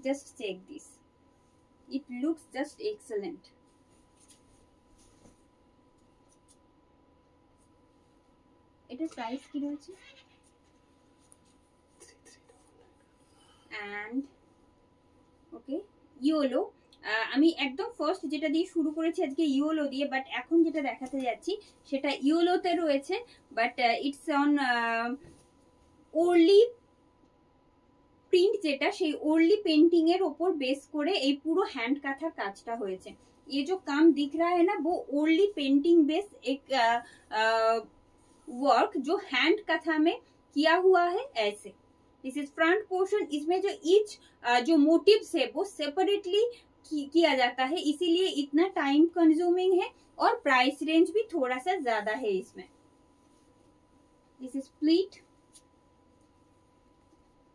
Just check this. It looks just excellent. এটার price কি রয়েছে? And okay yellow, আমি একদম first যেটা দিয়ে শুরু করেছি আজকে ইয়োলো দিয়ে, বাট এখন যেটা দেখাতে যাচ্ছি সেটা ইয়োলোতে রয়েছে, বাট ইটস অন ওরলি প্রিন্ট, যেটা সেই ওরলি पेंटिंग এর ওপর বেস করে এই পুরো হ্যান্ড কাঁথার কাজটা হয়েছে। ये जो काम दिख रहा है ना वो ओरली पेंटिंग बेस एक वर्क जो हैंड कथा में किया हुआ है ऐसे। दिस इज फ्रंट पोर्शन, इसमें जो ईच जो मोटिव्स है वो सेपरेटली किया जाता है, इसीलिए इतना टाइम कंज्यूमिंग है और प्राइस रेंज भी थोड़ा सा ज्यादा है इसमें। This is pleat.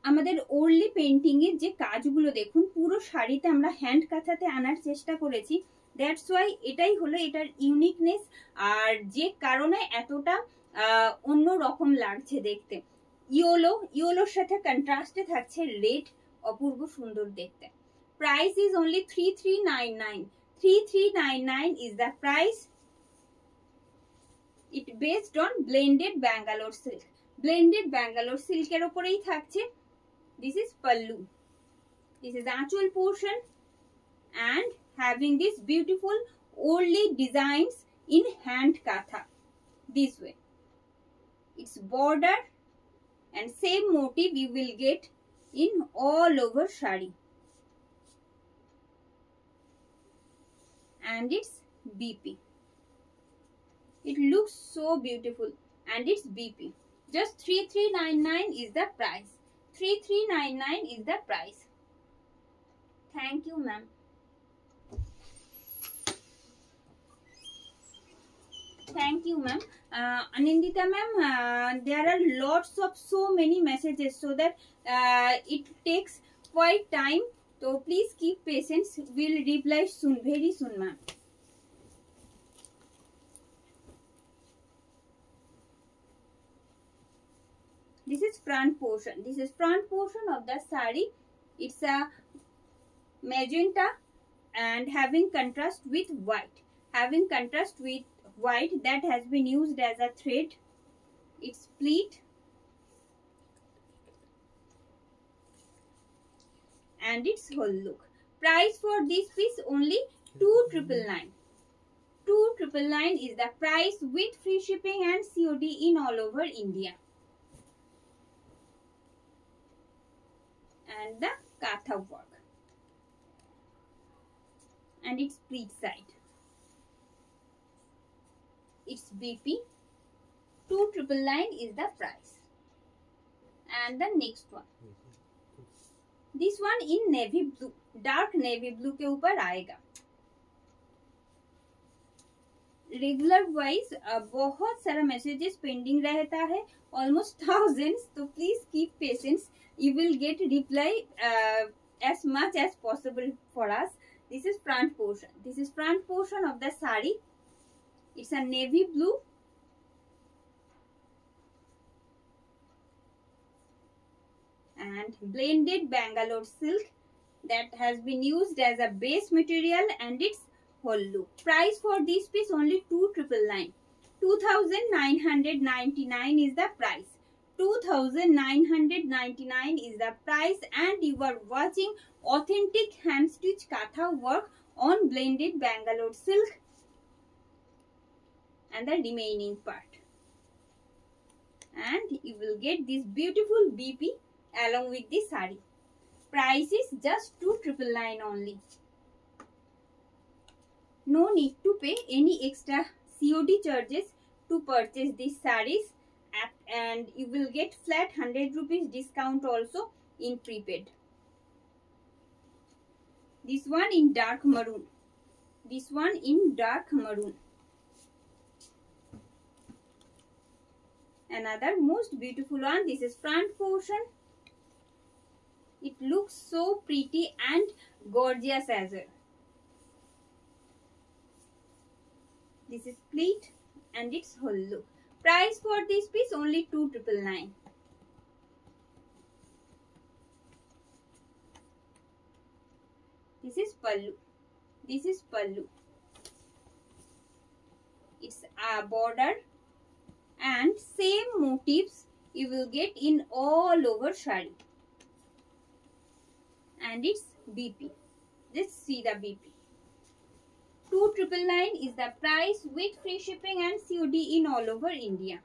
আমাদের ওরলি পেন্টিং এর যে কাজগুলো দেখুন পুরো শাড়িতে আমরা হ্যান্ড কাঁথাতে আনার চেষ্টা করেছি, দ্যাটস ওয়াই এটাই হলো এটার ইউনিকনেস, আর যে কারণে এতটা অন্য রকম লাগছে দেখতে। ইয়োলোর সাথে কন্ট্রাস্টে থাকছে রেড, অপূর্ব সুন্দর দেখতে। Price is only 3399। 3399 is the price. It based on blended Bangalore silk. Blended Bangalore সিল্কের ওপরেই থাকছে। This is pallu. This is actual portion and having this beautiful oldly designs in hand katha this way. Its border and same motif you will get in all over shari. And it's BP. It looks so beautiful and it's BP. Just 3399 is the price. 3399 is the price. Thank you, ma'am. Thank you, ma'am. Anindita ma'am, there are lots of so many messages, so that it takes quite time. So please keep patience. We'll reply soon, very soon, ma'am. This is front portion. This is front portion of the sari. It's a magenta and having contrast with white. Having contrast with white that has been used as a thread. It's pleat. And its whole look. Price for this piece only 2999. 2999 is the price with free shipping and COD in all over India. And the katha work and its pleat side. Its BP 2999 is the price. And the next one, this one in navy blue, dark navy blue के ऊपर आएगा। Regular wise बहुत सारा messages pending रहता है, almost 1000s, तो please keep patience, you will get reply as much as possible for us. This is front portion. This is front portion of the sari. It's a navy blue and blended Bangalore silk that has been used as a base material and its whole look. Price for this piece only 2999. 2999 is the price. 2999 is the price, and you are watching authentic hand stitch katha work on blended Bangalore silk and the remaining part. And you will get this beautiful BP along with the sari. Price is just 2999 only. No need to pay any extra COD charges to purchase these saris. And you will get flat 100 rupees discount also in prepaid. This one in dark maroon. This one in dark maroon. Another most beautiful one. This is front portion. It looks so pretty and gorgeous as well. This is pleat and its whole look. Price for this piece only 2999. This is pallu. This is pallu. It's a border and same motifs you will get in all over shari. And it's BP. Just see the BP. 2,999 is the price with free shipping and COD in all over India.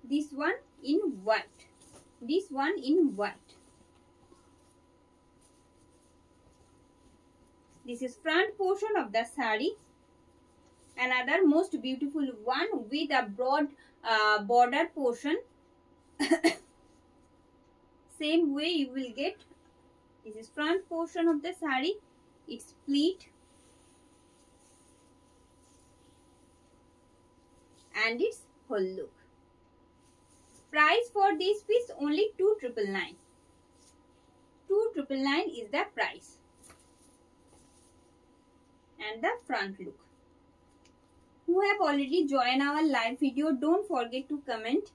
This one in white. This one in white. This is front portion of the sari. Another most beautiful one with a broad border portion. Same way you will get. This is front portion of the sari. It's pleat. And its whole look. Price for this piece only 2,999. 2,999 is the price. And the front look. Who have already joined our live video, don't forget to comment.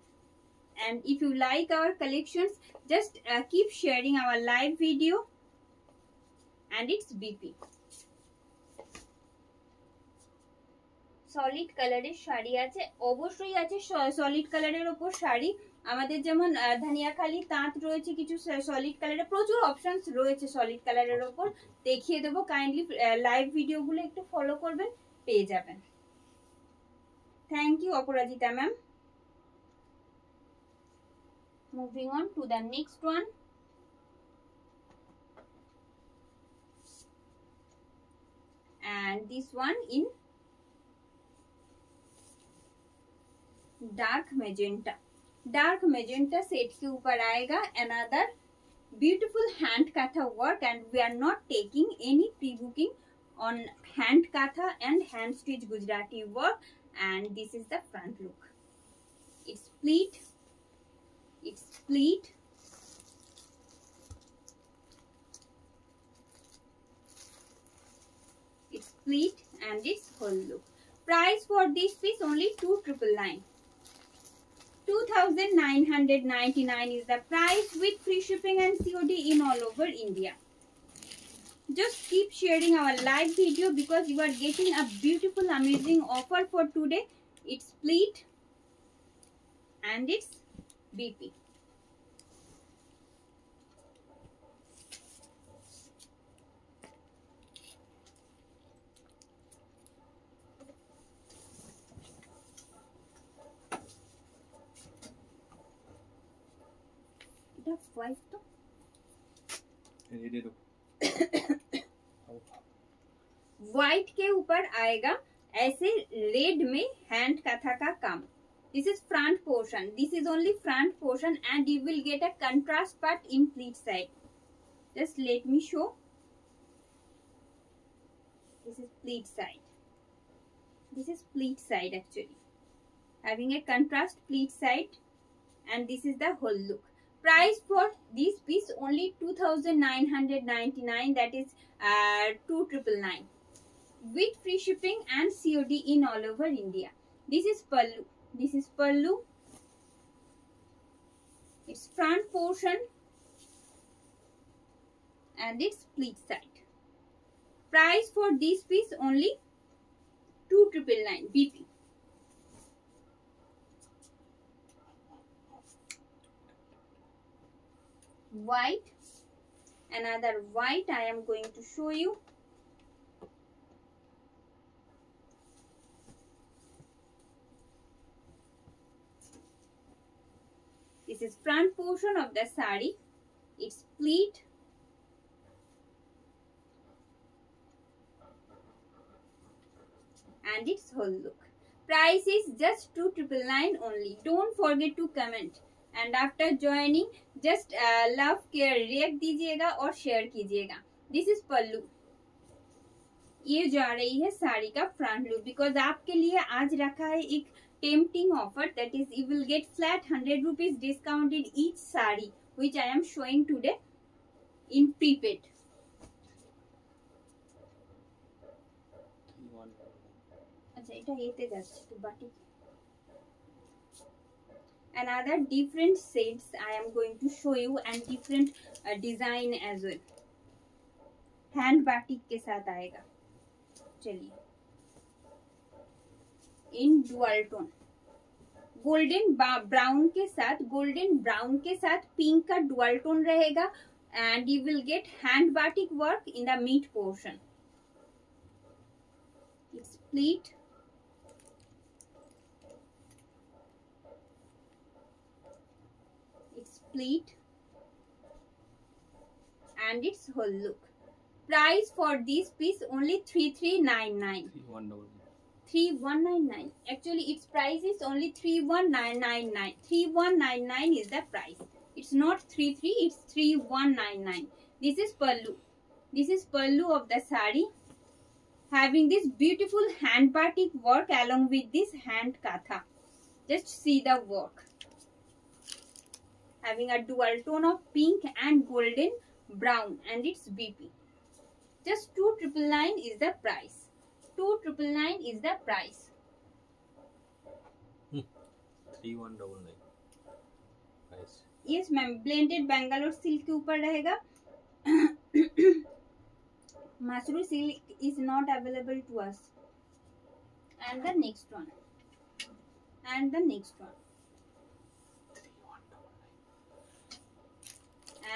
And if you like our collections, just keep sharing our live video. And it's BP. Solid কালারের শাড়ি আছে, অবশ্যই আছে solid কালারের ওপর শাড়ি। আমাদের যেমন ধানিয়াখালি তাঁত রয়েছে, কিছু সলিড কালারের প্রচুর অপশনস রয়েছে সলিড কালারের ওপর, দেখিয়ে দেবো। কাইন্ডলি লাইভ ভিডিওগুলো একটু ফলো করবেন, পেয়ে যাবেন। Thank you Aparajita ma'am. Moving on to the next one. And this one in dark magenta. Dark magenta set के ऊपर आएगा another beautiful hand kantha work and we are not taking any pre booking on hand kantha and hand stitch Gujarati work and this is the front look. It's pleat, it's pleat, it's pleat and its whole look. Price for this piece only 2,999. 2,999 is the price with free shipping and COD in all over India. Just keep sharing our live video because you are getting a beautiful amazing offer for today. It's pleat and it's BP. White तो white के ऊपर आएगा ऐसे red में hand कथा का काम। This is front portion, this is only front portion and you will get a contrast part in pleat side. Just let me show. This is pleat side, this is pleat side actually having a contrast pleat side and this is the whole look. Price for this piece only 2,999, that is 2,999 with free shipping and COD in all over India. This is pallu, this is pallu, its front portion and its pleat side. Price for this piece only 2,999 BP. White, another white I am going to show you. This is front portion of the sari. It's pleat and its whole look. Price is just 2,999 only. Don't forget to comment. And after joining just love care react दीजिएगा और share कीजिएगा। This is पल्लू, ये जा रही है साड़ी का front look. Because आपके लिए आज रखा है एक tempting offer, that is you will get flat 100 rupees discounted each sari which I am showing today in prepaid. अच्छा এটা এতে যাচ্ছে তো বাটি। Another different shades I am going to show you and different design as well. Hand batik के साथ आएगा। चलिए इन डुअल टोन, गोल्डन ब्राउन के साथ पिंक का डुअल टोन रहेगा and you will get hand batik work in the mid portion. It's pleat, and its whole look. Price for this piece only 3399. 3199. Actually, its price is only 31999. 3199 is the price. It's not 33. It's 3199. This is pallu. This is pallu of the sari, having this beautiful hand batik work along with this hand katha. Just see the work. Having a dual tone of pink and golden brown, and it's BP. Just 2999 is the price. 2999 is the price. 3199 price. Yes ma'am, blended Bangalore silk के ऊपर रहेगा. Masuru silk is not available to us. And the next one. And the next one.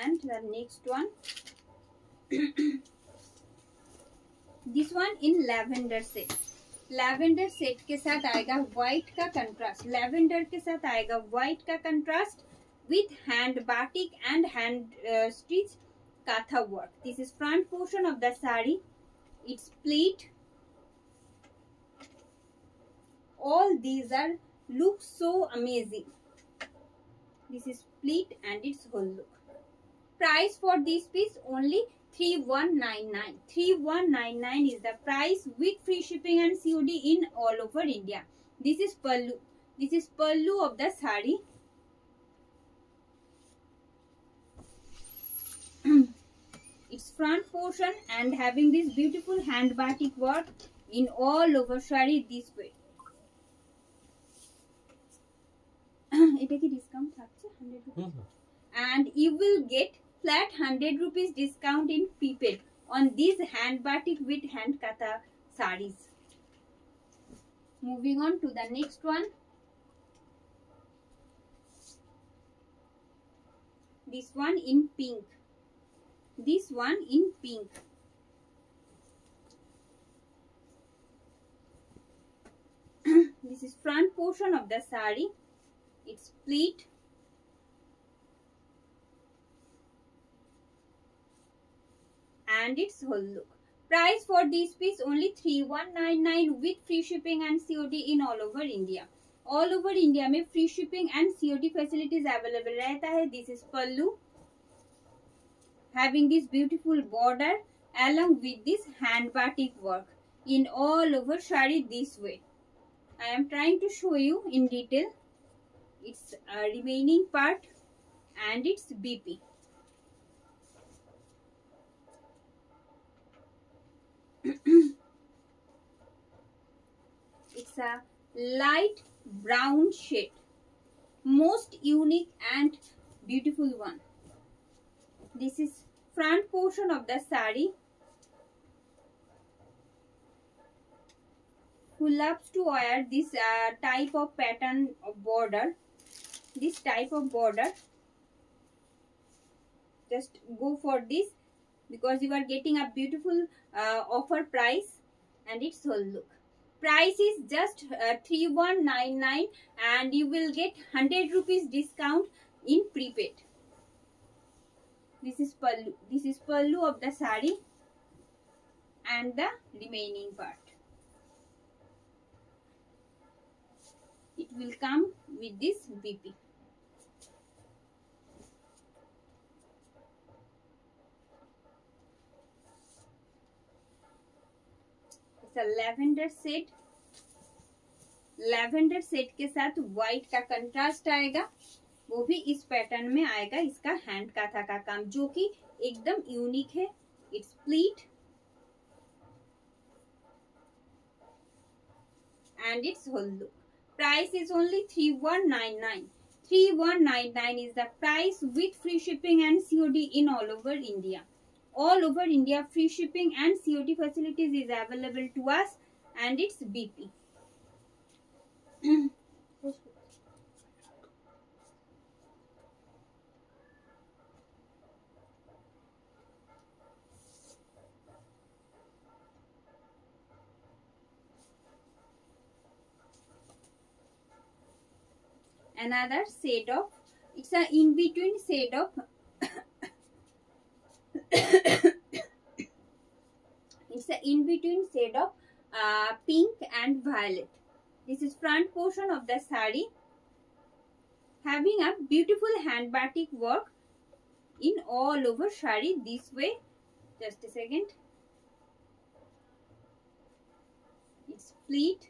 And the next one. This one in lavender set. Lavender set के साथ आएगा white का contrast. Lavender के साथ आएगा व्हाइट का contrast with hand batik and hand stitch katha work. This is front portion of the sari. It's pleat. All these are look so amazing. This is pleat and its whole look. Price for this piece only 3199. 3199 is the price with free shipping and COD in all over India. This is pallu. This is pallu of the sari. Its front portion and having this beautiful hand batik work in all over sari this way. এটা কি discount থাকছে 100 rupees? And you will get flat 100 rupees discount in prepaid on these hand batik with hand katha sarees. Moving on to the next one. This one in pink. This one in pink. This is front portion of the sari. It's pleat. And its whole look. Price for this piece only 3199 with free shipping and COD in all over India. All over India में free shipping and COD facilities available रहता है. This is pallu, having this beautiful border along with this hand batik work in all over sari this way. I am trying to show you in detail its remaining part and its BP. It's a light brown shade, most unique and beautiful one. This is front portion of the sari. Who loves to wear this type of pattern of border, this type of border, just go for this because you are getting a beautiful offer price and its whole look. Price is just 3199 and you will get 100 rupees discount in prepaid. This is pallu. This is pallu of the sari and the remaining part. It will come with this BP. It's a lavender set. Lavender set के साथ white का contrast आएगा, वो भी इस pattern में आएगा. इसका हैंड काथा का काम जो कि एकदम यूनिक है. It's pleat and its whole look. Price is only 3199. 3199 is the price with free shipping and COD in all over India. All over India free shipping and COD facilities is available to us and its BP. Another set of, it's a in between set of it's a in between shade of pink and violet. This is front portion of the sari, having a beautiful hand batik work in all over sari this way. Just a second. It's pleat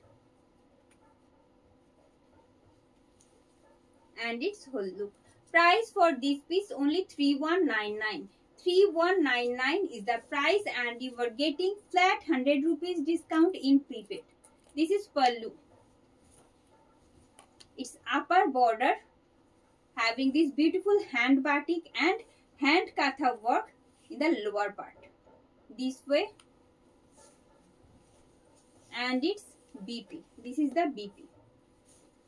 and its whole look. Price for this piece only 3199. 3199 is the price, and you are getting flat 100 rupees discount in prepaid. This is pallu. Its upper border having this beautiful hand batik and hand katha work in the lower part this way, and its BP. This is the BP.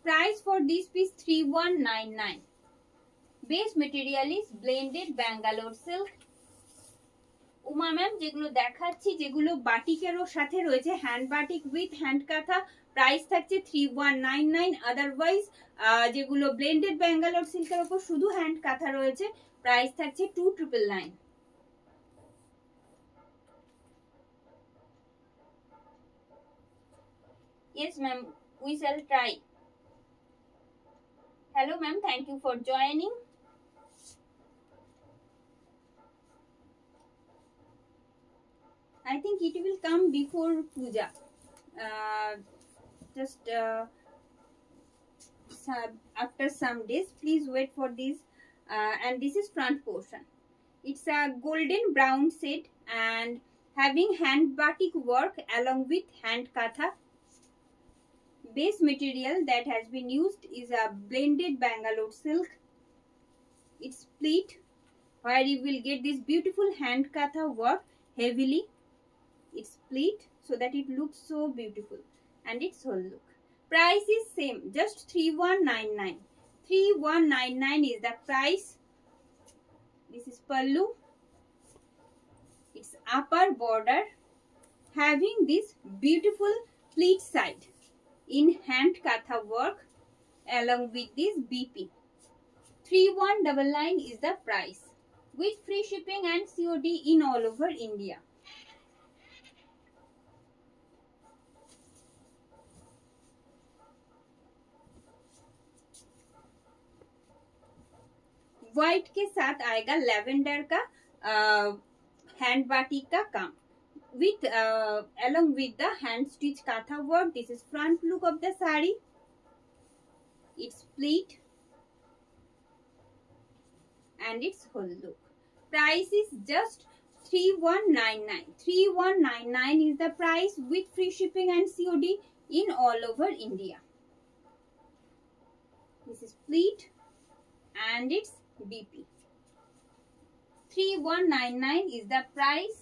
Price for this piece 3199. Base material is blended Bangalore silk. Uma ma'am যেগুলো দেখাচ্ছি, যেগুলো বাটিকেরও সাথে রয়েছে, hand batik with hand কাঁথা, price থাকছে 3199। Otherwise যেগুলো blended Bangalore সিল্কের উপর শুধু হ্যান্ড কাঁথা রয়েছে, প্রাইস থাকছে 2999। Yes ma'am, we shall try. Hello ma'am, thank you for joining. I think it will come before puja. Just after some days. Please wait for this. And this is front portion. It's a golden brown shade and having hand batik work along with hand katha. Base material that has been used is a blended Bangalore silk. It's pleat, where you will get this beautiful hand katha work heavily. It's pleat so that it looks so beautiful, and its whole look. Price is same, just 3199. 3199 is the price. This is pallu. Its upper border having this beautiful pleat side in hand katha work along with this BP. 3199 is the price, with free shipping and COD in all over India. White के साथ आएगा lavender का hand batik का काम with along with the hand stitch katha work. This is front look of the sari. It's pleat and its whole look. Price is just 3199. 3199 is the price with free shipping and COD in all over India. This is pleat and its BP. 3199 is the price.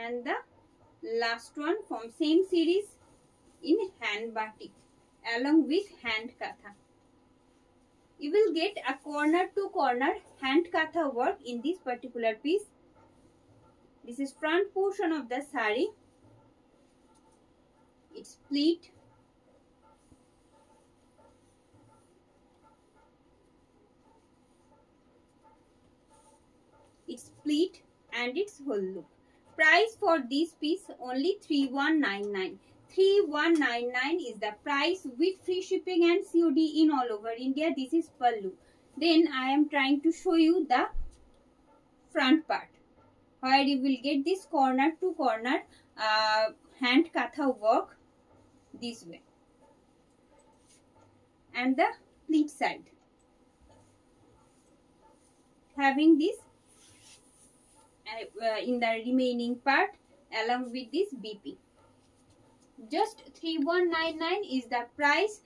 And the last one from same series in hand batik along with hand katha. You will get a corner to corner hand katha work in this particular piece. This is front portion of the sari. It's pleat. It's pleat and its whole look. Price for this piece only 3199. 3199 is the price with free shipping and COD in all over India. This is pallu. Then I am trying to show you the front part, where you will get this corner to corner hand katha work this way, and the pleat side having this in the remaining part along with this BP. Just 3199 is the price.